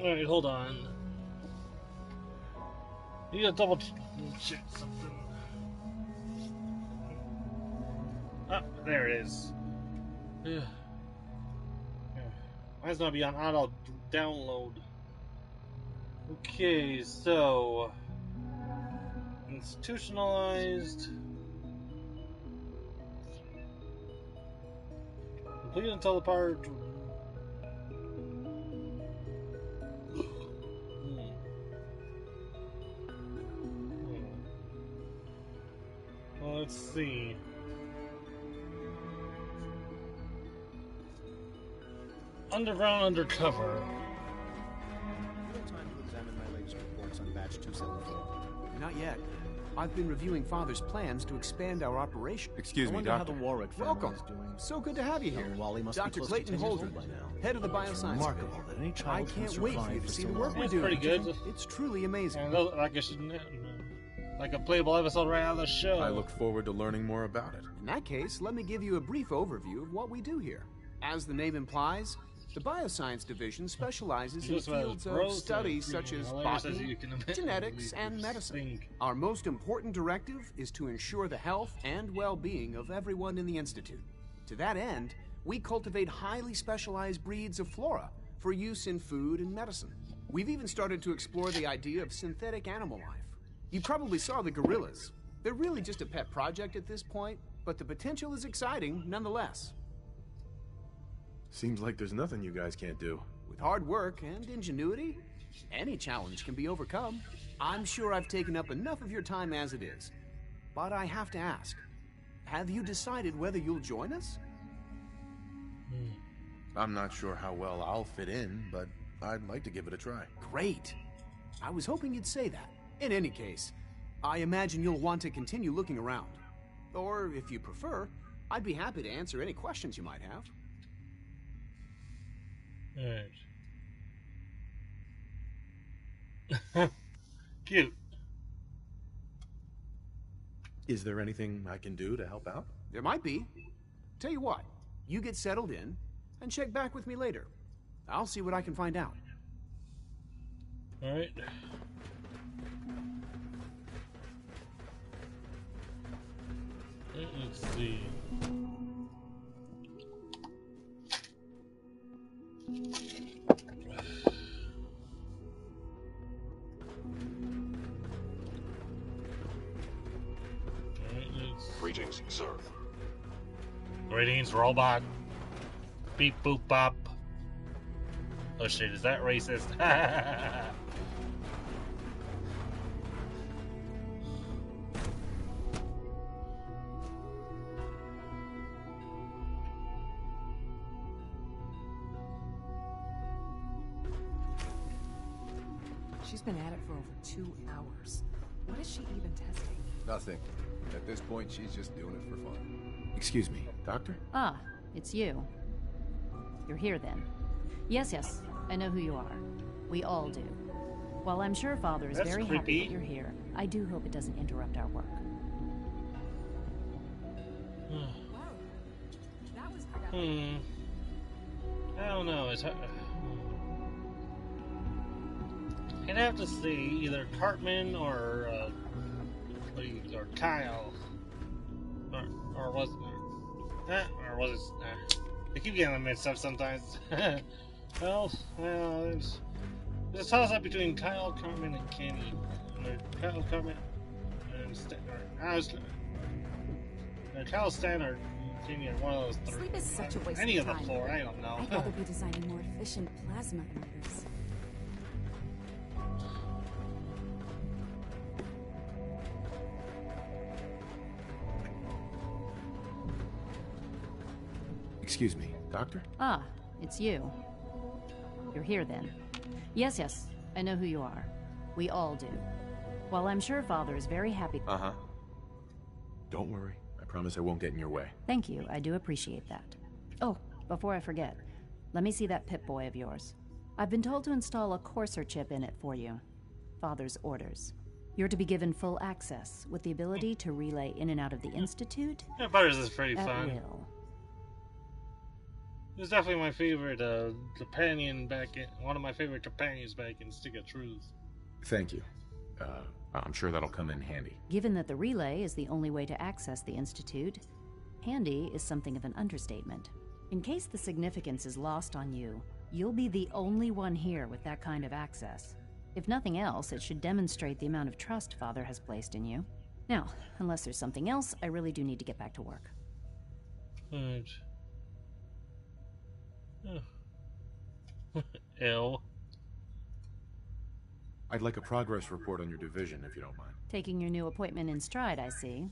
Alright, hold on. You gotta double check something. Ah, there it is. Mine's not be on auto download. Okay, so institutionalized. Complete until the power. Well, let's see. Underground undercover. You have time to examine my latest reports on batch 274? Not yet. I've been reviewing Father's plans to expand our operation. Excuse me, I wonder Doctor. how the Warwick family Welcome. is doing. So good to have you here. Wally must Dr. be close Clayton to 10 years Holdren, old by now. head of the It's Bioscience remarkable Division. that any I child can can't wait for survive you to for see so the work long. we're It's doing. pretty good. It's truly amazing. And like it should, like a playable episode right out of the show. I look forward to learning more about it. In that case, let me give you a brief overview of what we do here. As the name implies, the Bioscience Division specializes in fields of studies such as botany, genetics, and medicine. Our most important directive is to ensure the health and well-being of everyone in the Institute. To that end, we cultivate highly specialized breeds of flora for use in food and medicine. We've even started to explore the idea of synthetic animal life. You probably saw the gorillas. They're really just a pet project at this point, but the potential is exciting nonetheless. Seems like there's nothing you guys can't do. With hard work and ingenuity, any challenge can be overcome. I'm sure I've taken up enough of your time as it is. But I have to ask, have you decided whether you'll join us? I'm not sure how well I'll fit in, but I'd like to give it a try. Great. I was hoping you'd say that. In any case, I imagine you'll want to continue looking around. Or, if you prefer, I'd be happy to answer any questions you might have. Alright. Cute. Is there anything I can do to help out? There might be. Tell you what, you get settled in, and check back with me later. I'll see what I can find out. Alright. Let's see. Greetings, sir. Greetings, robot. Beep boop bop. Oh shit, is that racist? She's been at it for over 2 hours. What is she even testing? Nothing. At this point, she's just doing it for fun. Excuse me, Doctor? Ah, it's you. You're here then. Yes, I know who you are. We all do. While I'm sure Father is very happy that you're here, I do hope it doesn't interrupt our work. I don't know. I'd have to see either Cartman or Kyle, or was it? I keep getting them mixed up sometimes. well, it's a toss-up between Kyle, Cartman, and Kenny. Kyle, Cartman, and Stan. Kyle, Stan, or Kenny, or one of those three. Sleep is such a waste Any of of time. the four, I don't know. I'd rather be designing more efficient plasma motors. Excuse me, Doctor? Ah, it's you. You're here then. Yes, I know who you are. We all do. While I'm sure Father is very happy... Uh-huh. Don't worry. I promise I won't get in your way. Thank you, I do appreciate that. Oh, before I forget, let me see that Pip-Boy of yours. I've been told to install a Courser chip in it for you. Father's orders. You're to be given full access, with the ability to relay in and out of the Institute... Yeah, Butters is pretty at fun. will. He was definitely my favorite companion one of my favorite companions back in Stick of Truth. Thank you. I'm sure that'll come in handy. Given that the relay is the only way to access the Institute, handy is something of an understatement. In case the significance is lost on you, you'll be the only one here with that kind of access. If nothing else, it should demonstrate the amount of trust Father has placed in you. Now, unless there's something else, I really do need to get back to work. Right. Ew. I'd like a progress report on your division, if you don't mind. Taking your new appointment in stride, I see.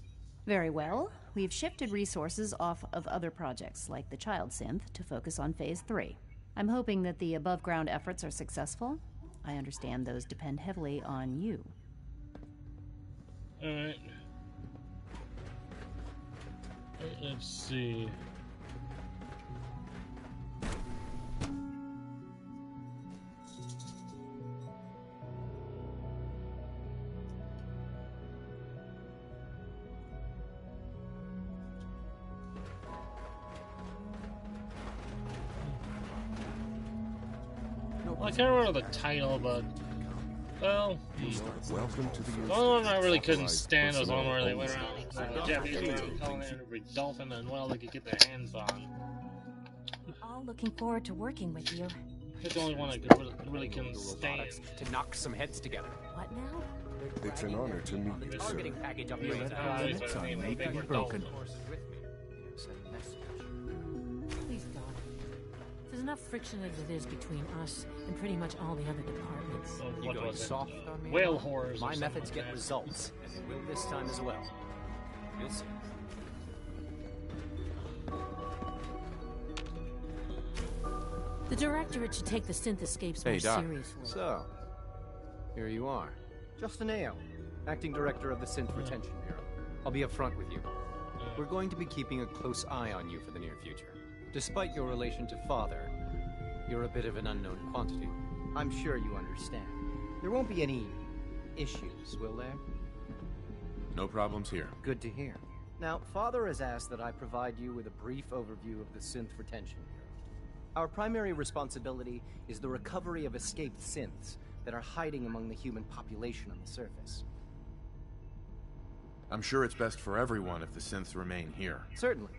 Very well. We've shifted resources off of other projects, like the Child Synth, to focus on Phase 3. I'm hoping that the above-ground efforts are successful. I understand those depend heavily on you. Alright. Let's see. I can't remember the title, but well, Welcome to the the only one I really couldn't stand was the one where they went around the Japanese people calling it every dolphin and well they could get their hands on. All looking forward to working with you. It's the only one I could really couldn't stand. To knock some heads together. What now? It's an honor to meet you, sir. Targeting package Upgrades. broken. Please, God. There's enough friction as it is between us and pretty much all the other departments. You going soft on me? Whale horrors. My methods get results, and they will this time as well. You'll see. The Directorate should take the synth escapes more seriously. So, here you are. Justin Ayo, Acting Director of the Synth Retention Bureau. I'll be upfront with you. We're going to be keeping a close eye on you for the near future. Despite your relation to Father, you're a bit of an unknown quantity. I'm sure you understand. There won't be any issues, will there? No problems here. Good to hear. Now, Father has asked that I provide you with a brief overview of the Synth Retention Bureau. Our primary responsibility is the recovery of escaped synths that are hiding among the human population on the surface. I'm sure it's best for everyone if the synths remain here. Certainly.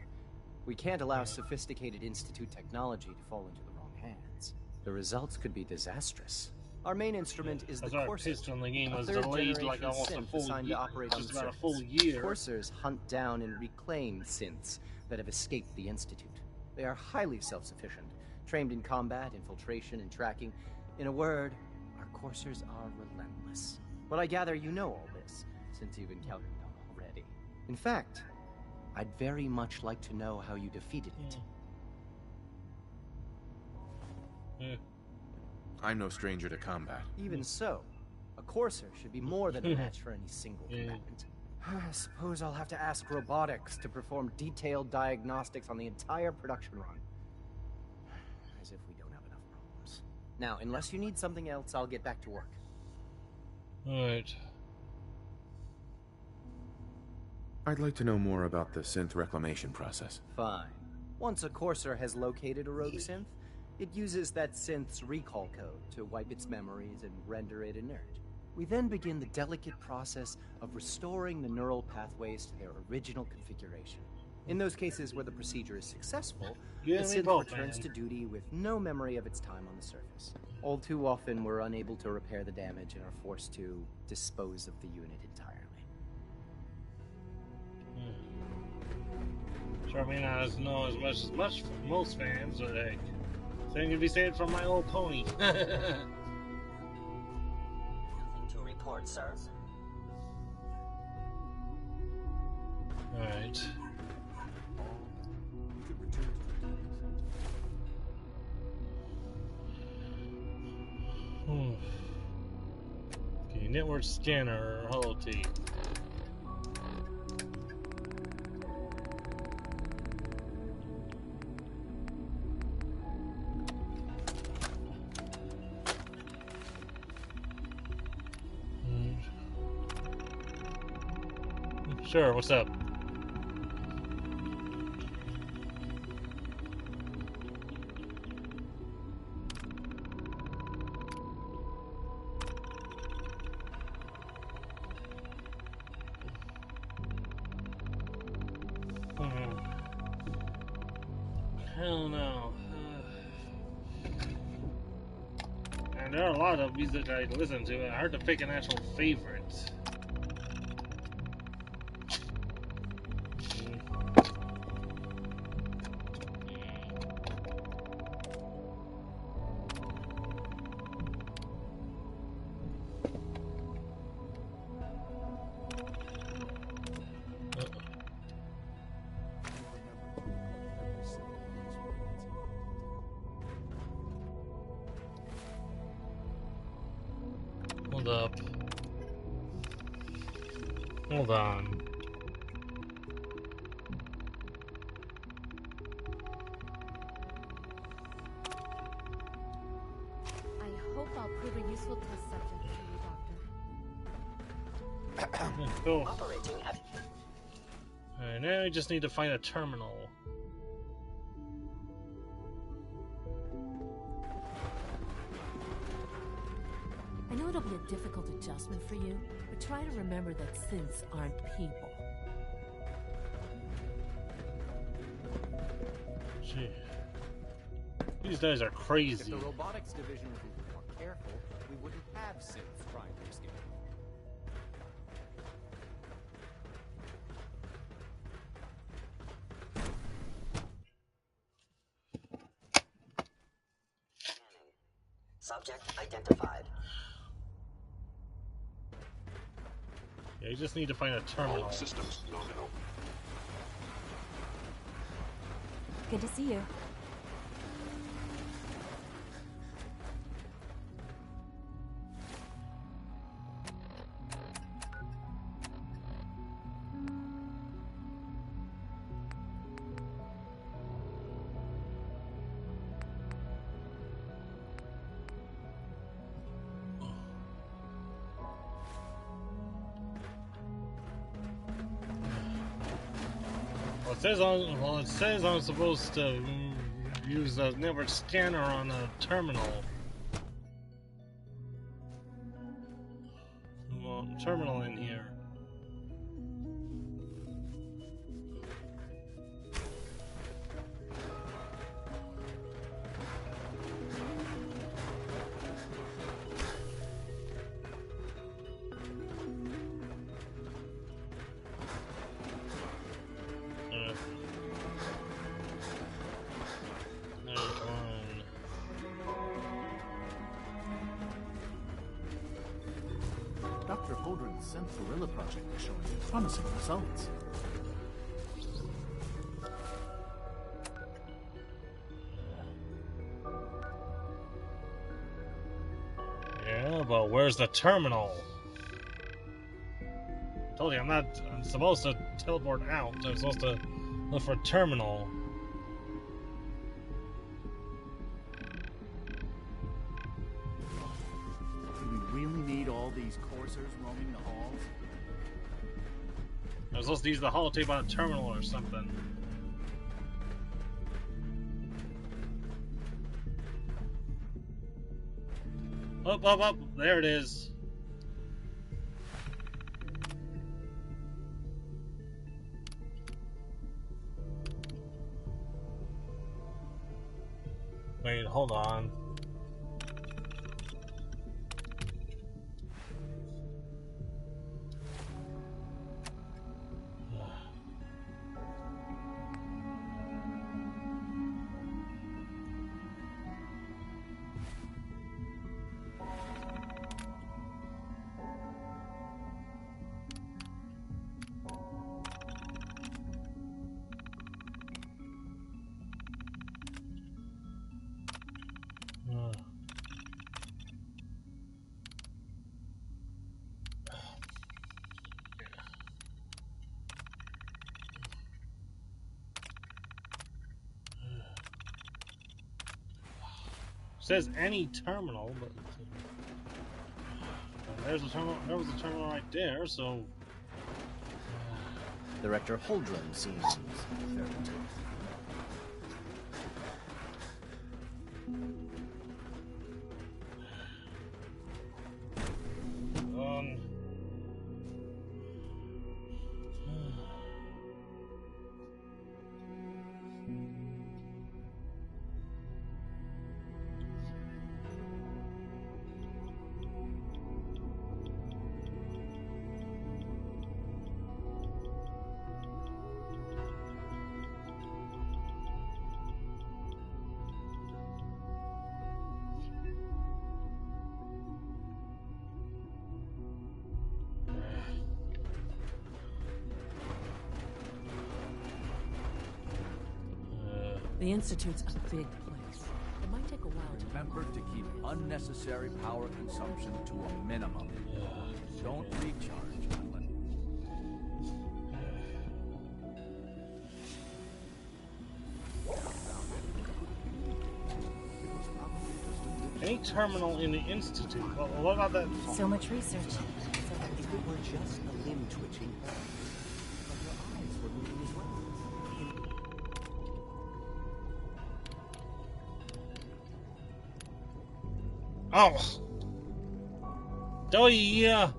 We can't allow sophisticated Institute technology to fall into the wrong hands. The results could be disastrous. Our main instrument is the Courser, on the game was a third-generation delayed like almost a synth full assigned year. to operate on Just the about a surface. full year. Coursers hunt down and reclaim synths that have escaped the Institute. They are highly self-sufficient, trained in combat, infiltration, and tracking. In a word, our coursers are relentless. But I gather you know all this, since you've encountered them already. In fact, I'd very much like to know how you defeated it. I'm no stranger to combat. Even so, a courser should be more than a match for any single combatant. I suppose I'll have to ask robotics to perform detailed diagnostics on the entire production run. As if we don't have enough problems. Now, unless you need something else, I'll get back to work. Alright. I'd like to know more about the synth reclamation process. Fine. Once a courser has located a rogue synth, it uses that synth's recall code to wipe its memories and render it inert. We then begin the delicate process of restoring the neural pathways to their original configuration. In those cases where the procedure is successful, the synth returns to duty with no memory of its time on the surface. All too often, we're unable to repair the damage and are forced to dispose of the unit entirely. Sure, I mean, I don't know as much for most fans, but hey, thing can be saved from my old pony. Nothing to report, sir. Alright. Okay, network scanner, holotape. Sure, what's up? Hell no. And there are a lot of music I listen to, and it's hard to pick an actual favorite. Hold up. Hold on. I hope I'll prove a useful test subject for you, Doctor. Cool. Operating at... Alright, now we just need to find a terminal. I know it'll be a difficult adjustment for you, but try to remember that synths aren't people. Gee. These guys are crazy. If the robotics division was even more careful, we wouldn't have synths trying to escape. Subject identified. Yeah, you just need to find a terminal. All systems nominal. Good to see you. It says I'm supposed to use the network scanner on a terminal. Well, terminal in here. Holdren's synth guerrilla project is showing promising results. Yeah, but where's the terminal? I told you I'm supposed to teleport out. I'm supposed to look for a terminal. Do we really need all these coursers roaming the halls? I was supposed to use the holotape on a terminal or something. Up, there it is. Wait, hold on. Says any terminal, but there's a terminal. There was a terminal right there, so Director Holdren seems very tough. The Institute's a big place. It might take a while to... Remember to keep unnecessary power consumption to a minimum. Don't recharge unless... any terminal in the Institute. Well, what about that? So much research. If it were just a limb twitching, but your eyes were moving as well. Oh! Yeah.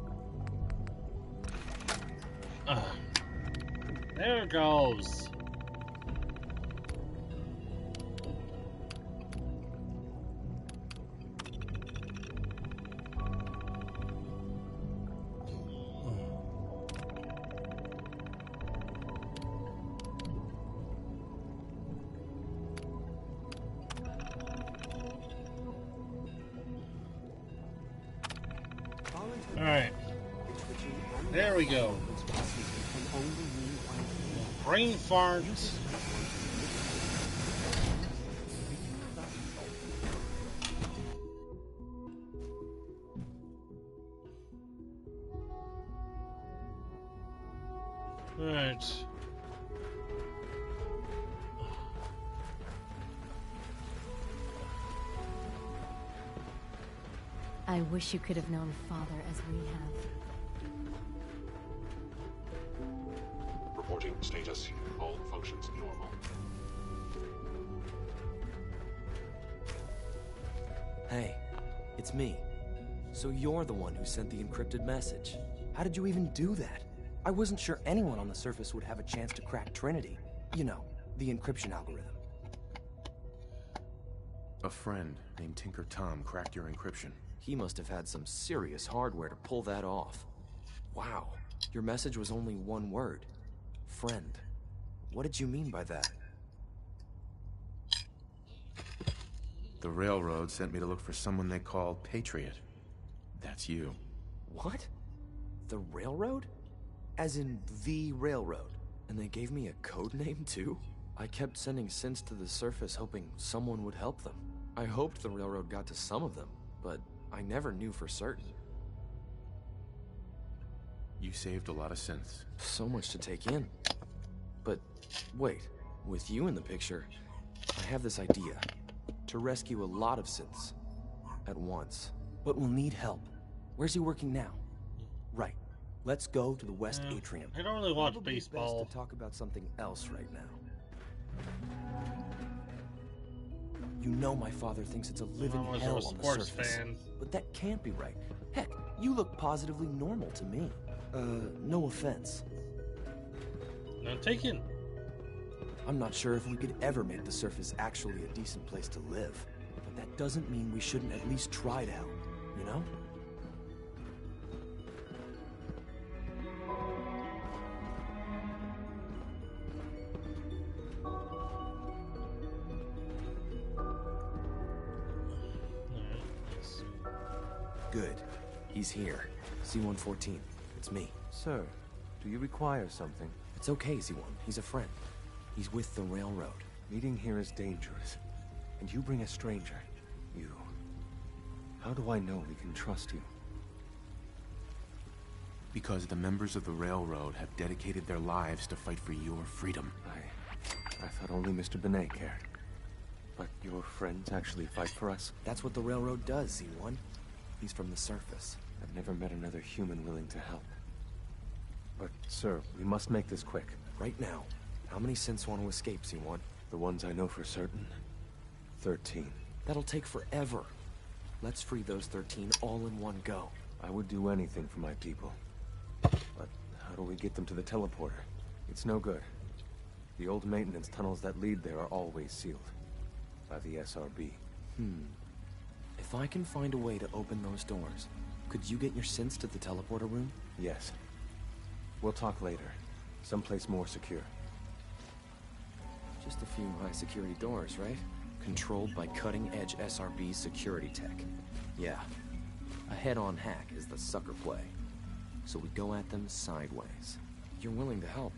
There it goes. Alright. There we go. Brain fart. Alright. I wish you could have known Father as we have. Reporting status. All functions normal. Hey, it's me. So you're the one who sent the encrypted message. How did you even do that? I wasn't sure anyone on the surface would have a chance to crack Trinity. You know, the encryption algorithm. A friend named Tinker Tom cracked your encryption. He must have had some serious hardware to pull that off. Wow, your message was only one word. Friend. What did you mean by that? The railroad sent me to look for someone they call Patriot. That's you. What? The railroad? As in the railroad. And they gave me a code name too? I kept sending synths to the surface hoping someone would help them. I hoped the railroad got to some of them, but I never knew for certain. You saved a lot of synths. So much to take in. But wait, with you in the picture, I have this idea. To rescue a lot of synths at once. But we'll need help. Where's he working now? Right. Let's go to the West Atrium. I don't really watch Probably baseball. Best to talk about something else right now. You know my father thinks it's a living hell on the surface. But that can't be right. Heck, you look positively normal to me. No offense. None taken. I'm not sure if we could ever make the surface actually a decent place to live. But that doesn't mean we shouldn't at least try to help, you know? Good. He's here. C-114. It's me. Sir, do you require something? It's okay, Z1. He's a friend. He's with the railroad. Meeting here is dangerous. And you bring a stranger. You... How do I know we can trust you? Because the members of the railroad have dedicated their lives to fight for your freedom. I thought only Mr. Benet cared. But your friends actually fight for us? That's what the railroad does, Z1. He's from the surface. I've never met another human willing to help. But, sir, we must make this quick. Right now. How many synths want to escape, Z1? The ones I know for certain. 13. That'll take forever. Let's free those 13 all in one go. I would do anything for my people. But how do we get them to the teleporter? It's no good. The old maintenance tunnels that lead there are always sealed. By the SRB. If I can find a way to open those doors, could you get your synths to the teleporter room? Yes. We'll talk later. Someplace more secure. Just a few high-security doors, right? Controlled by cutting-edge SRB security tech. Yeah. A head-on hack is the sucker play. So we go at them sideways. You're willing to help.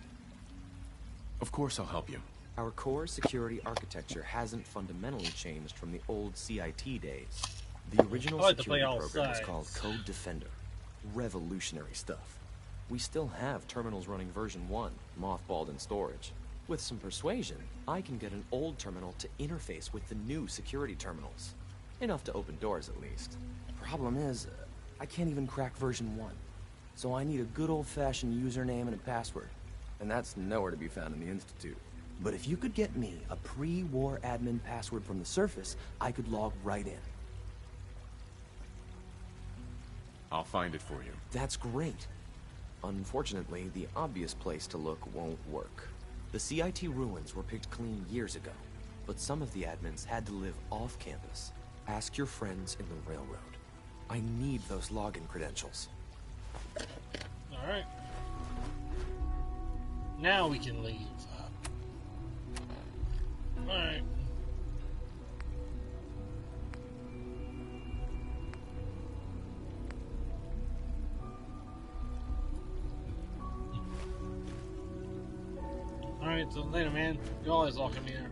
Of course I'll help you. Our core security architecture hasn't fundamentally changed from the old CIT days. The original security program was called Code Defender. Revolutionary stuff. We still have terminals running version 1, mothballed in storage. With some persuasion, I can get an old terminal to interface with the new security terminals. Enough to open doors, at least. Problem is, I can't even crack version 1. So I need a good old-fashioned username and a password. And that's nowhere to be found in the Institute. But if you could get me a pre-war admin password from the surface, I could log right in. I'll find it for you. That's great. Unfortunately, the obvious place to look won't work. The CIT ruins were picked clean years ago, but some of the admins had to live off campus. Ask your friends in the railroad. I need those login credentials. Alright. Now we can leave. Alright. Alright, so later, man. You're always welcome here.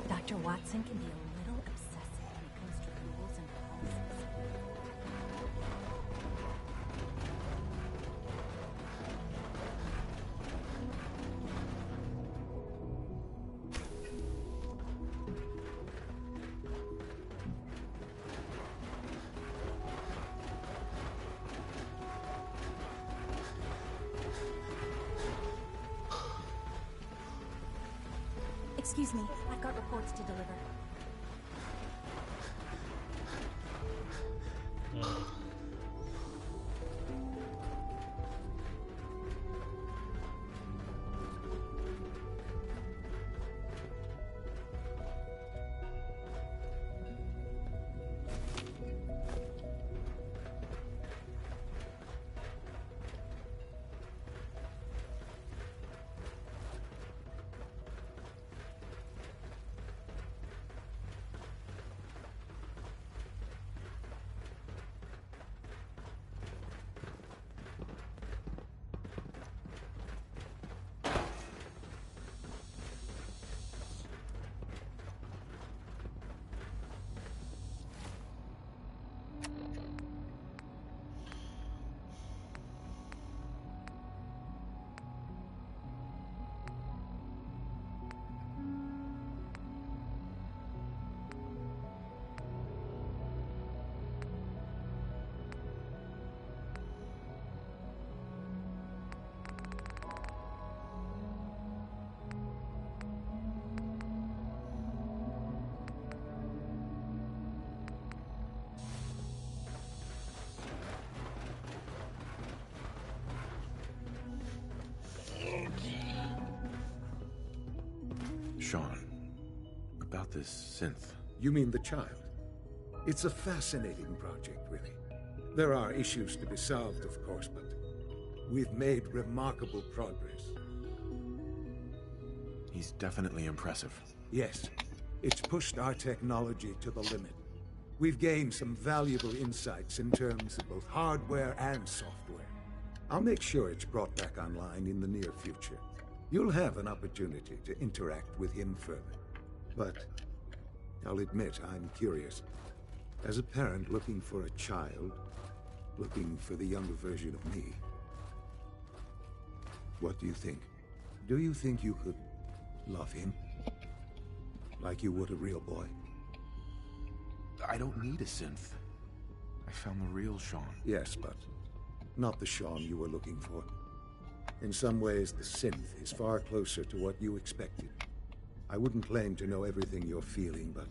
Dr. Watson can be a little obsessive when it comes to rules and policies. Excuse me, I've got reports to deliver. Sean, about this synth. You mean the child? It's a fascinating project, really. There are issues to be solved, of course, but we've made remarkable progress. He's definitely impressive. Yes, it's pushed our technology to the limit. We've gained some valuable insights in terms of both hardware and software. I'll make sure it's brought back online in the near future. You'll have an opportunity to interact with him further. But I'll admit I'm curious. As a parent looking for a child, looking for the younger version of me, what do you think? Do you think you could love him? Like you would a real boy? I don't need a synth. I found the real Sean. Yes, but not the Sean you were looking for. In some ways, the synth is far closer to what you expected. I wouldn't claim to know everything you're feeling, but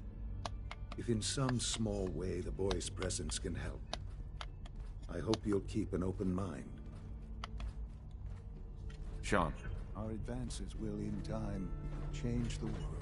if in some small way the boy's presence can help, I hope you'll keep an open mind. Sean. Our advances will, in time, change the world.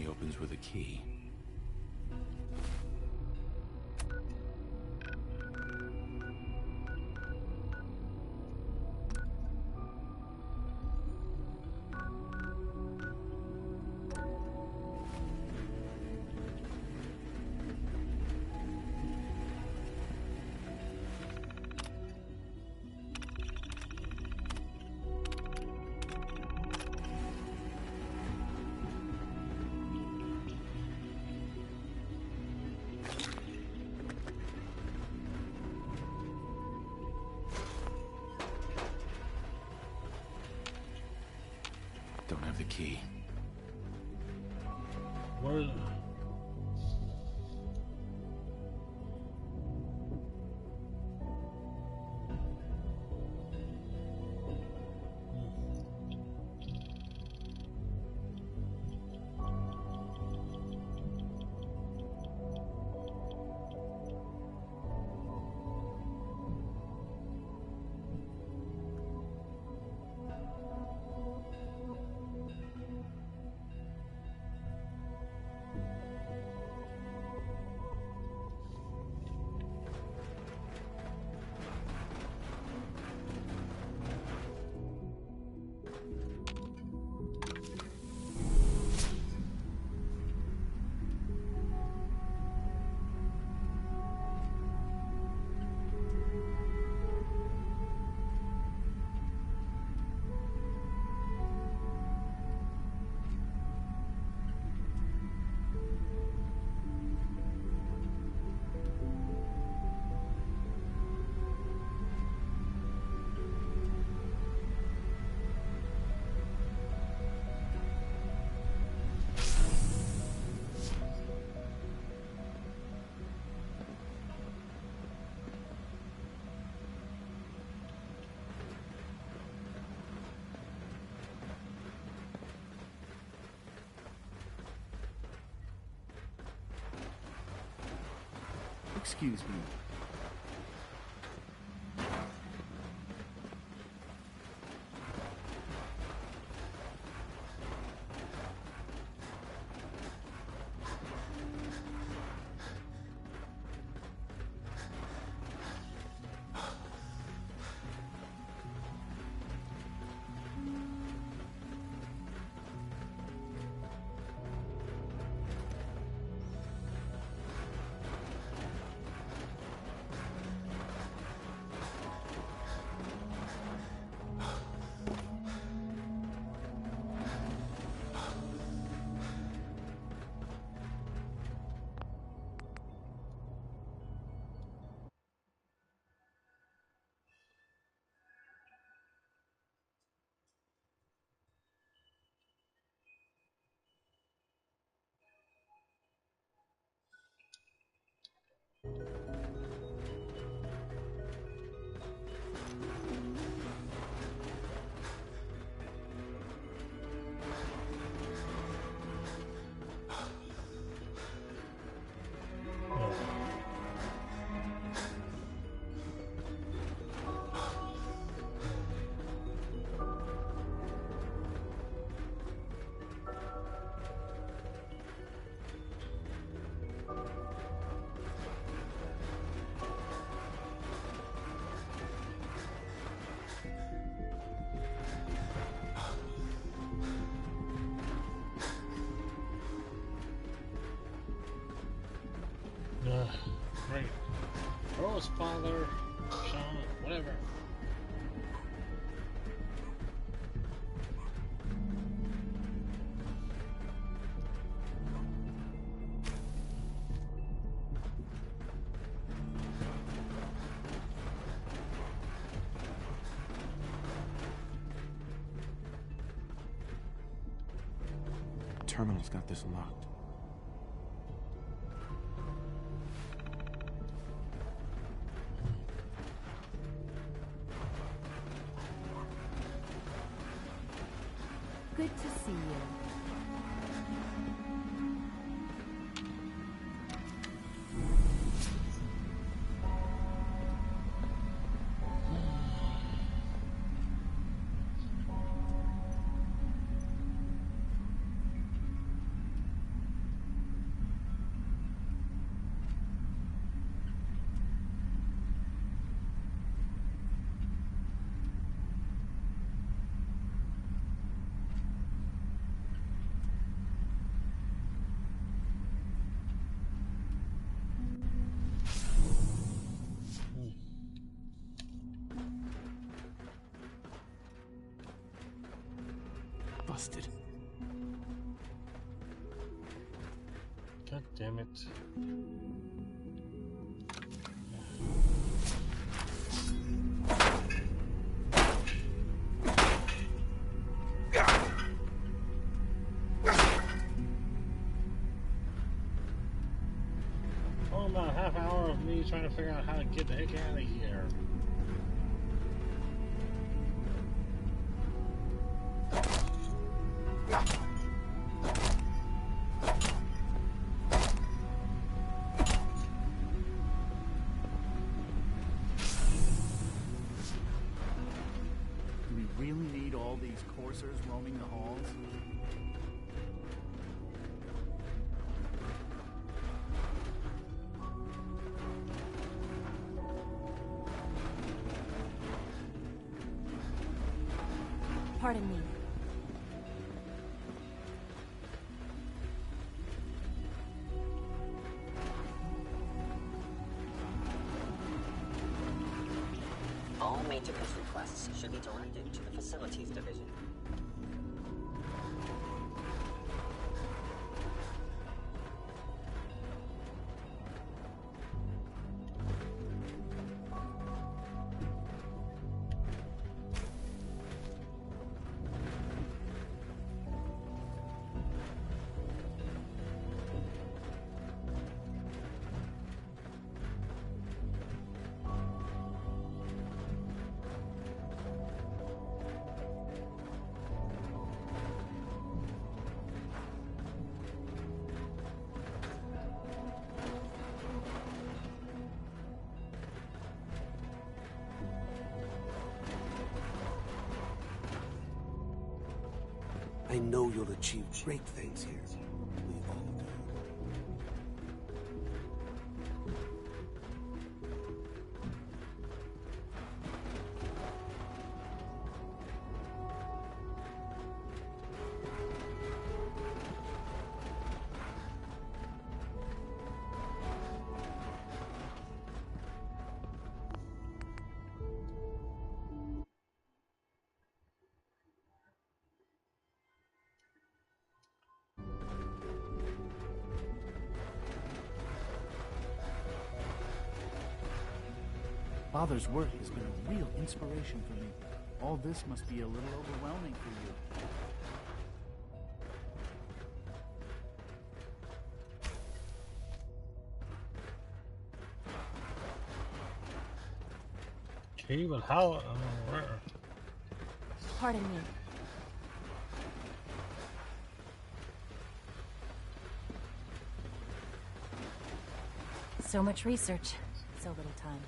Opens with a key. Excuse me. Right. Rose, father, Sean, whatever. Terminal's got this locked. Good to see you. Busted. God damn it. Oh, about a half hour of me trying to figure out how to get the heck out of here. Do we really need all these coursers roaming the halls? Pardon me. All maintenance requests should be directed to the Facilities Division. I know you'll achieve great things here. We all do. Father's work has been a real inspiration for me. All this must be a little overwhelming for you. Okay, but how? Where? Pardon me. So much research, so little time.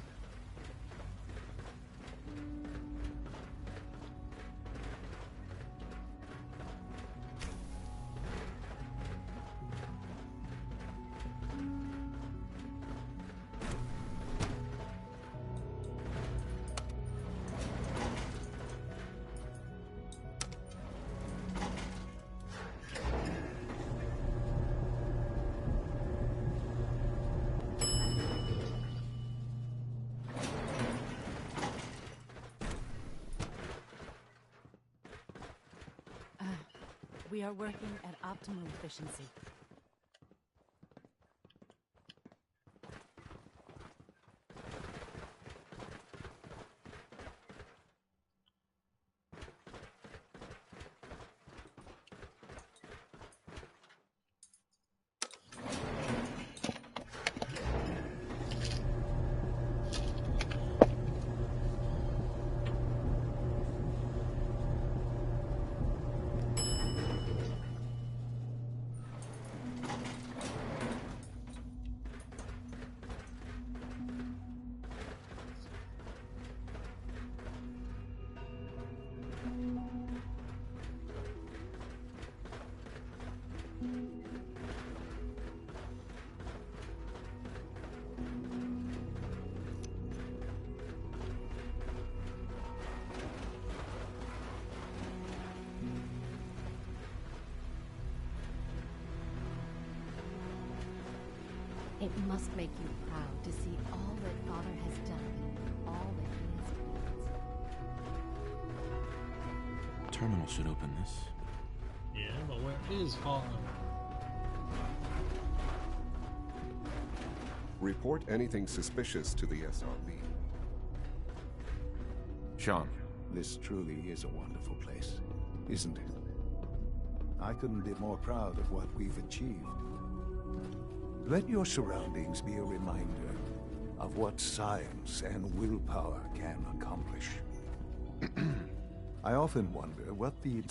We are working at optimal efficiency. It must make you proud to see all that Father has done, all that he has built. Terminal should open this. Yeah, but where is Father? Report anything suspicious to the SRB. Sean. This truly is a wonderful place, isn't it? I couldn't be more proud of what we've achieved. Let your surroundings be a reminder of what science and willpower can accomplish. I often wonder what the...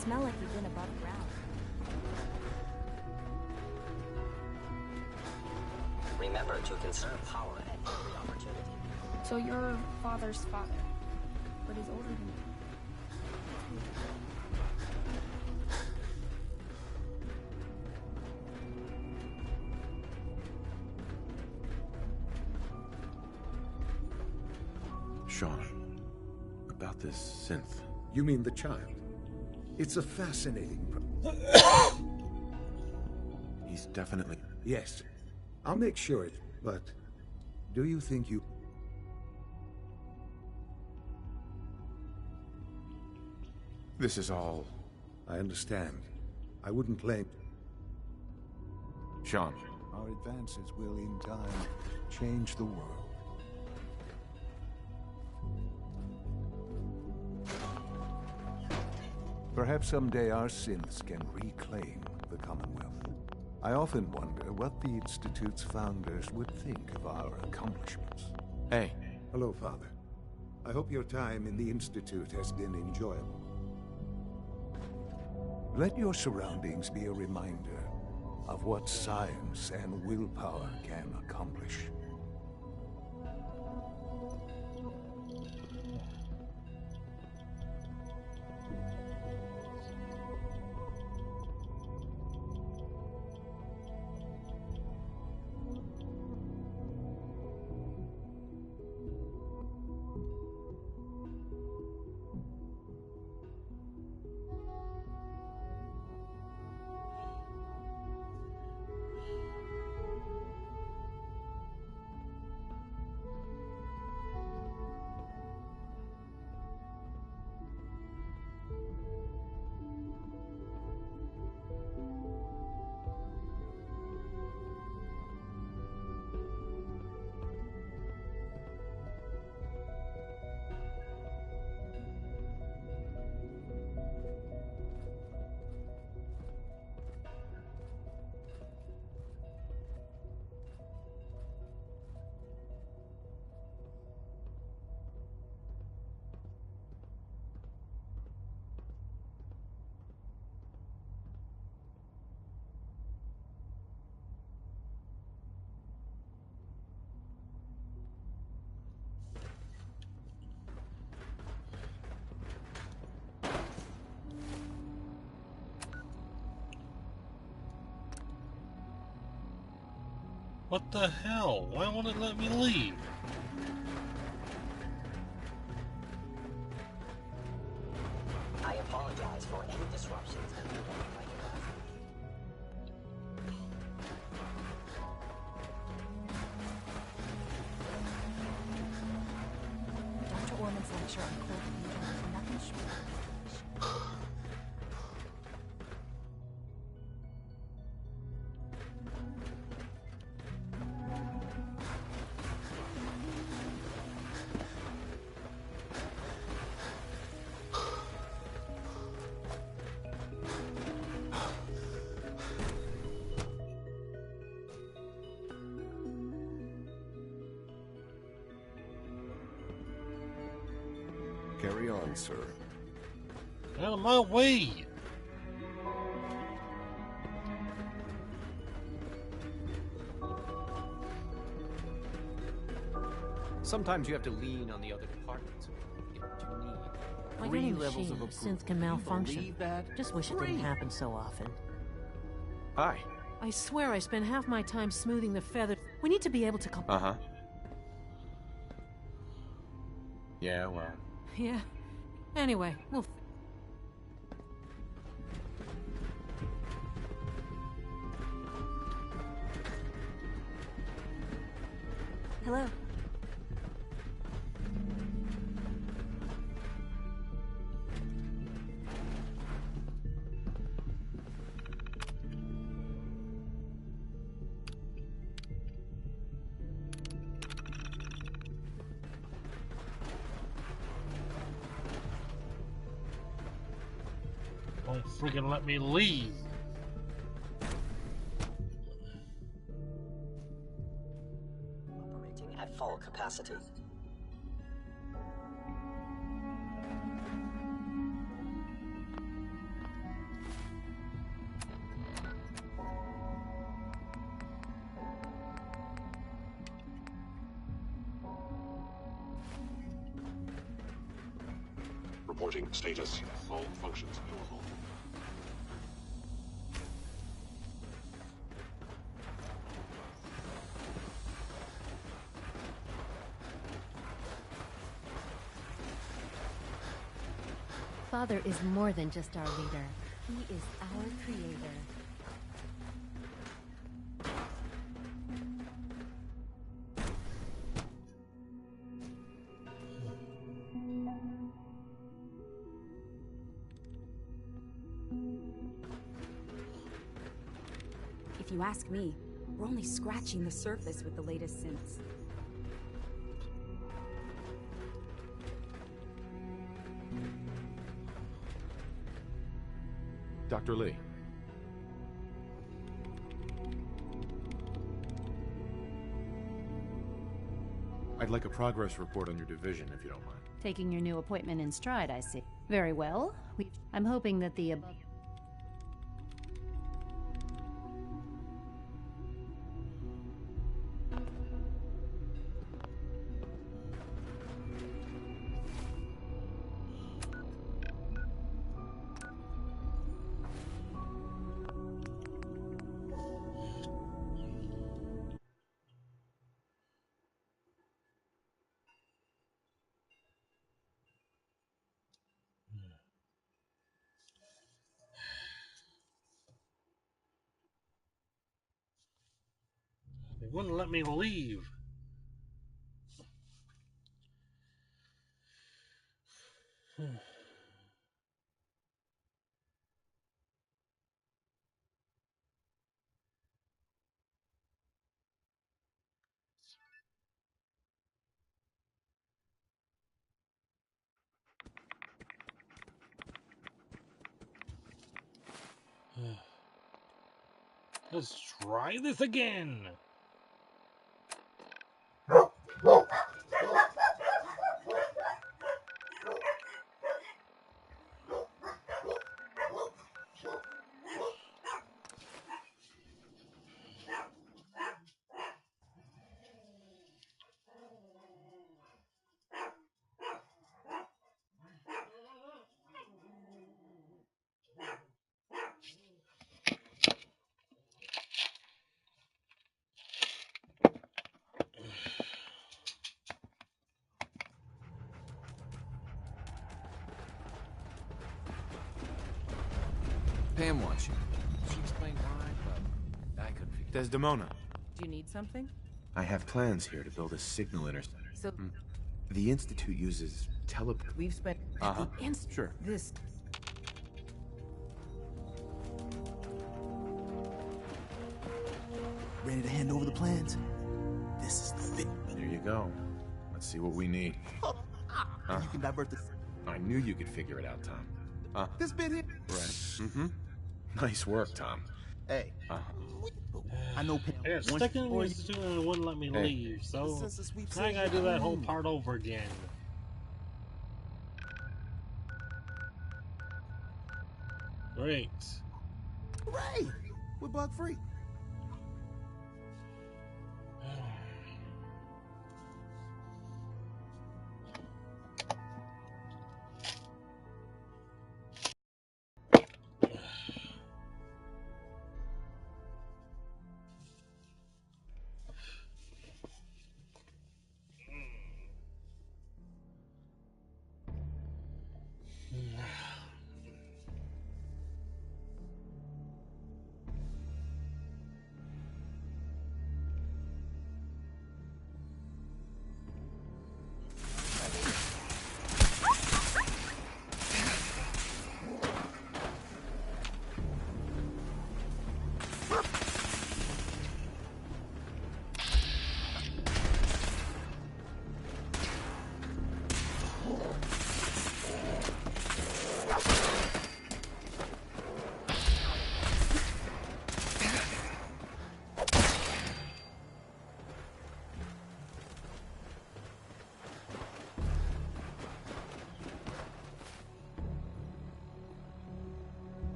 smell like you've been above ground. Remember to conserve power at every opportunity. So you're father's father, but he's older than you. Sean, about this synth. You mean the child? It's a fascinating He's definitely... Yes. I'll make sure it, but do you think you... This is all... I understand. I wouldn't blame... Sean. Our advances will, in time, change the world. Perhaps someday our synths can reclaim the Commonwealth. I often wonder what the Institute's founders would think of our accomplishments. Hey. Hello, Father. I hope your time in the Institute has been enjoyable. Let your surroundings be a reminder of what science and willpower can accomplish. What the hell? Why won't it let me leave? I apologize for any disruptions that may have been last week. Dr. Orman's lecture on cold fusion is nothing short of Carry on, sir. Out of my way! Sometimes you have to lean on the other departments. You need Like 3 any levels of machine, a approval. synth can malfunction. You believe that? Just wish it 3. didn't happen so often. Hi. I swear I spend half my time smoothing the feather. We need to be able to Uh-huh. Yeah, well... Yeah. Anyway, we'll... Hello. Don't freaking let me leave. Operating at full capacity. Reporting status. All functions normal. Father is more than just our leader. He is our creator. If you ask me, we're only scratching the surface with the latest synths. Dr. Lee. I'd like a progress report on your division, if you don't mind. Taking your new appointment in stride, I see. Very well. I'm hoping that the above... They wouldn't let me leave. Let's try this again. Pam wants you. She explained why, but I couldn't figure. Desdemona. Do you need something? I have plans here to build a signal interceptor. So The Institute uses teleport. we've spent Sure. this. Ready to hand over the plans? This is the bit. There you go. Let's see what we need. You can divert the... I knew you could figure it out, Tom. This bit here... Right. Mm-hmm. Nice work, Tom. Hey. I know Pam Yeah, sticking in the institute and it wouldn't let me leave, so now I gotta do that whole part over again. Great. Hooray! We're bug free.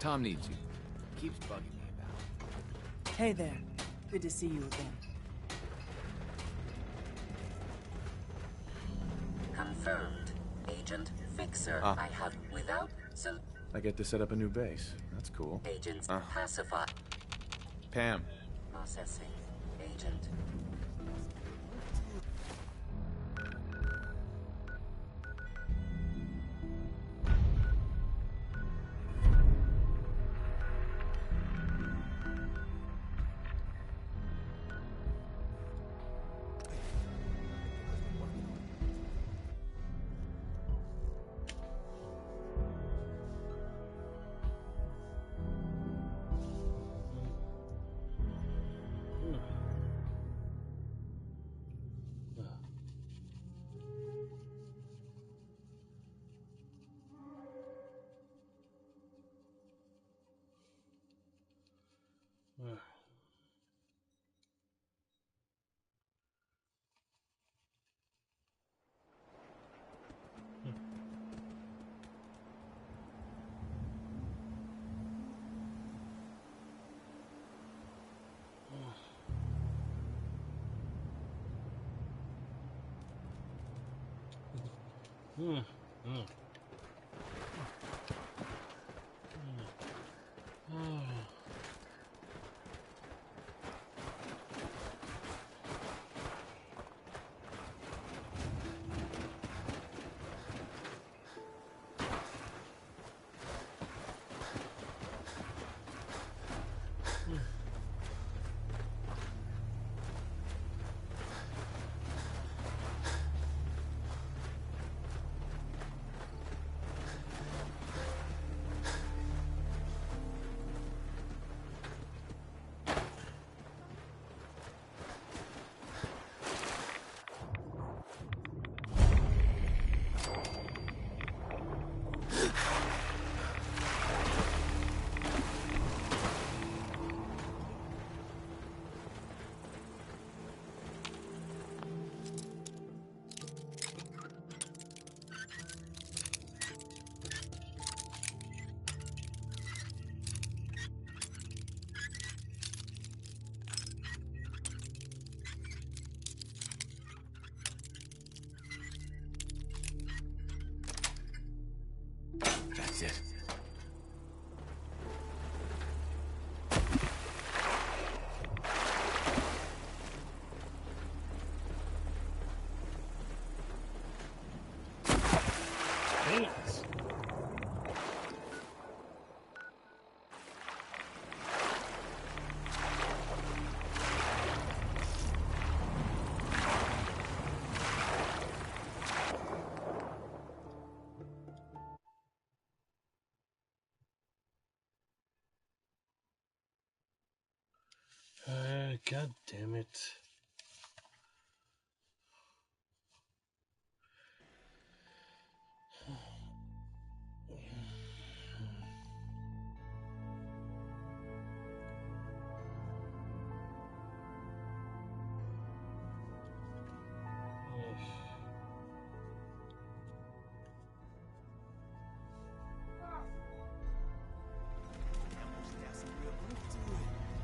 Tom needs you. Keeps bugging me about. Hey there. Good to see you again. Confirmed. Agent Fixer. Ah. I have without I get to set up a new base. That's cool. agents pacify. Pam. Processing. Agent. That's it. God damn it.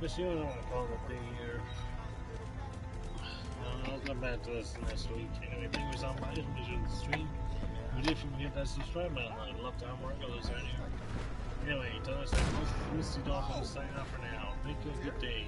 But you don't want to call it a day here. No, I'll come back to us next week. Anyway, thank you so much. Be sure to stream. But if you can get that subscribe button, I'd love to have more regulars on here. Anyway, tell us that most Lucy Dolphins signing off for now. Make a good day.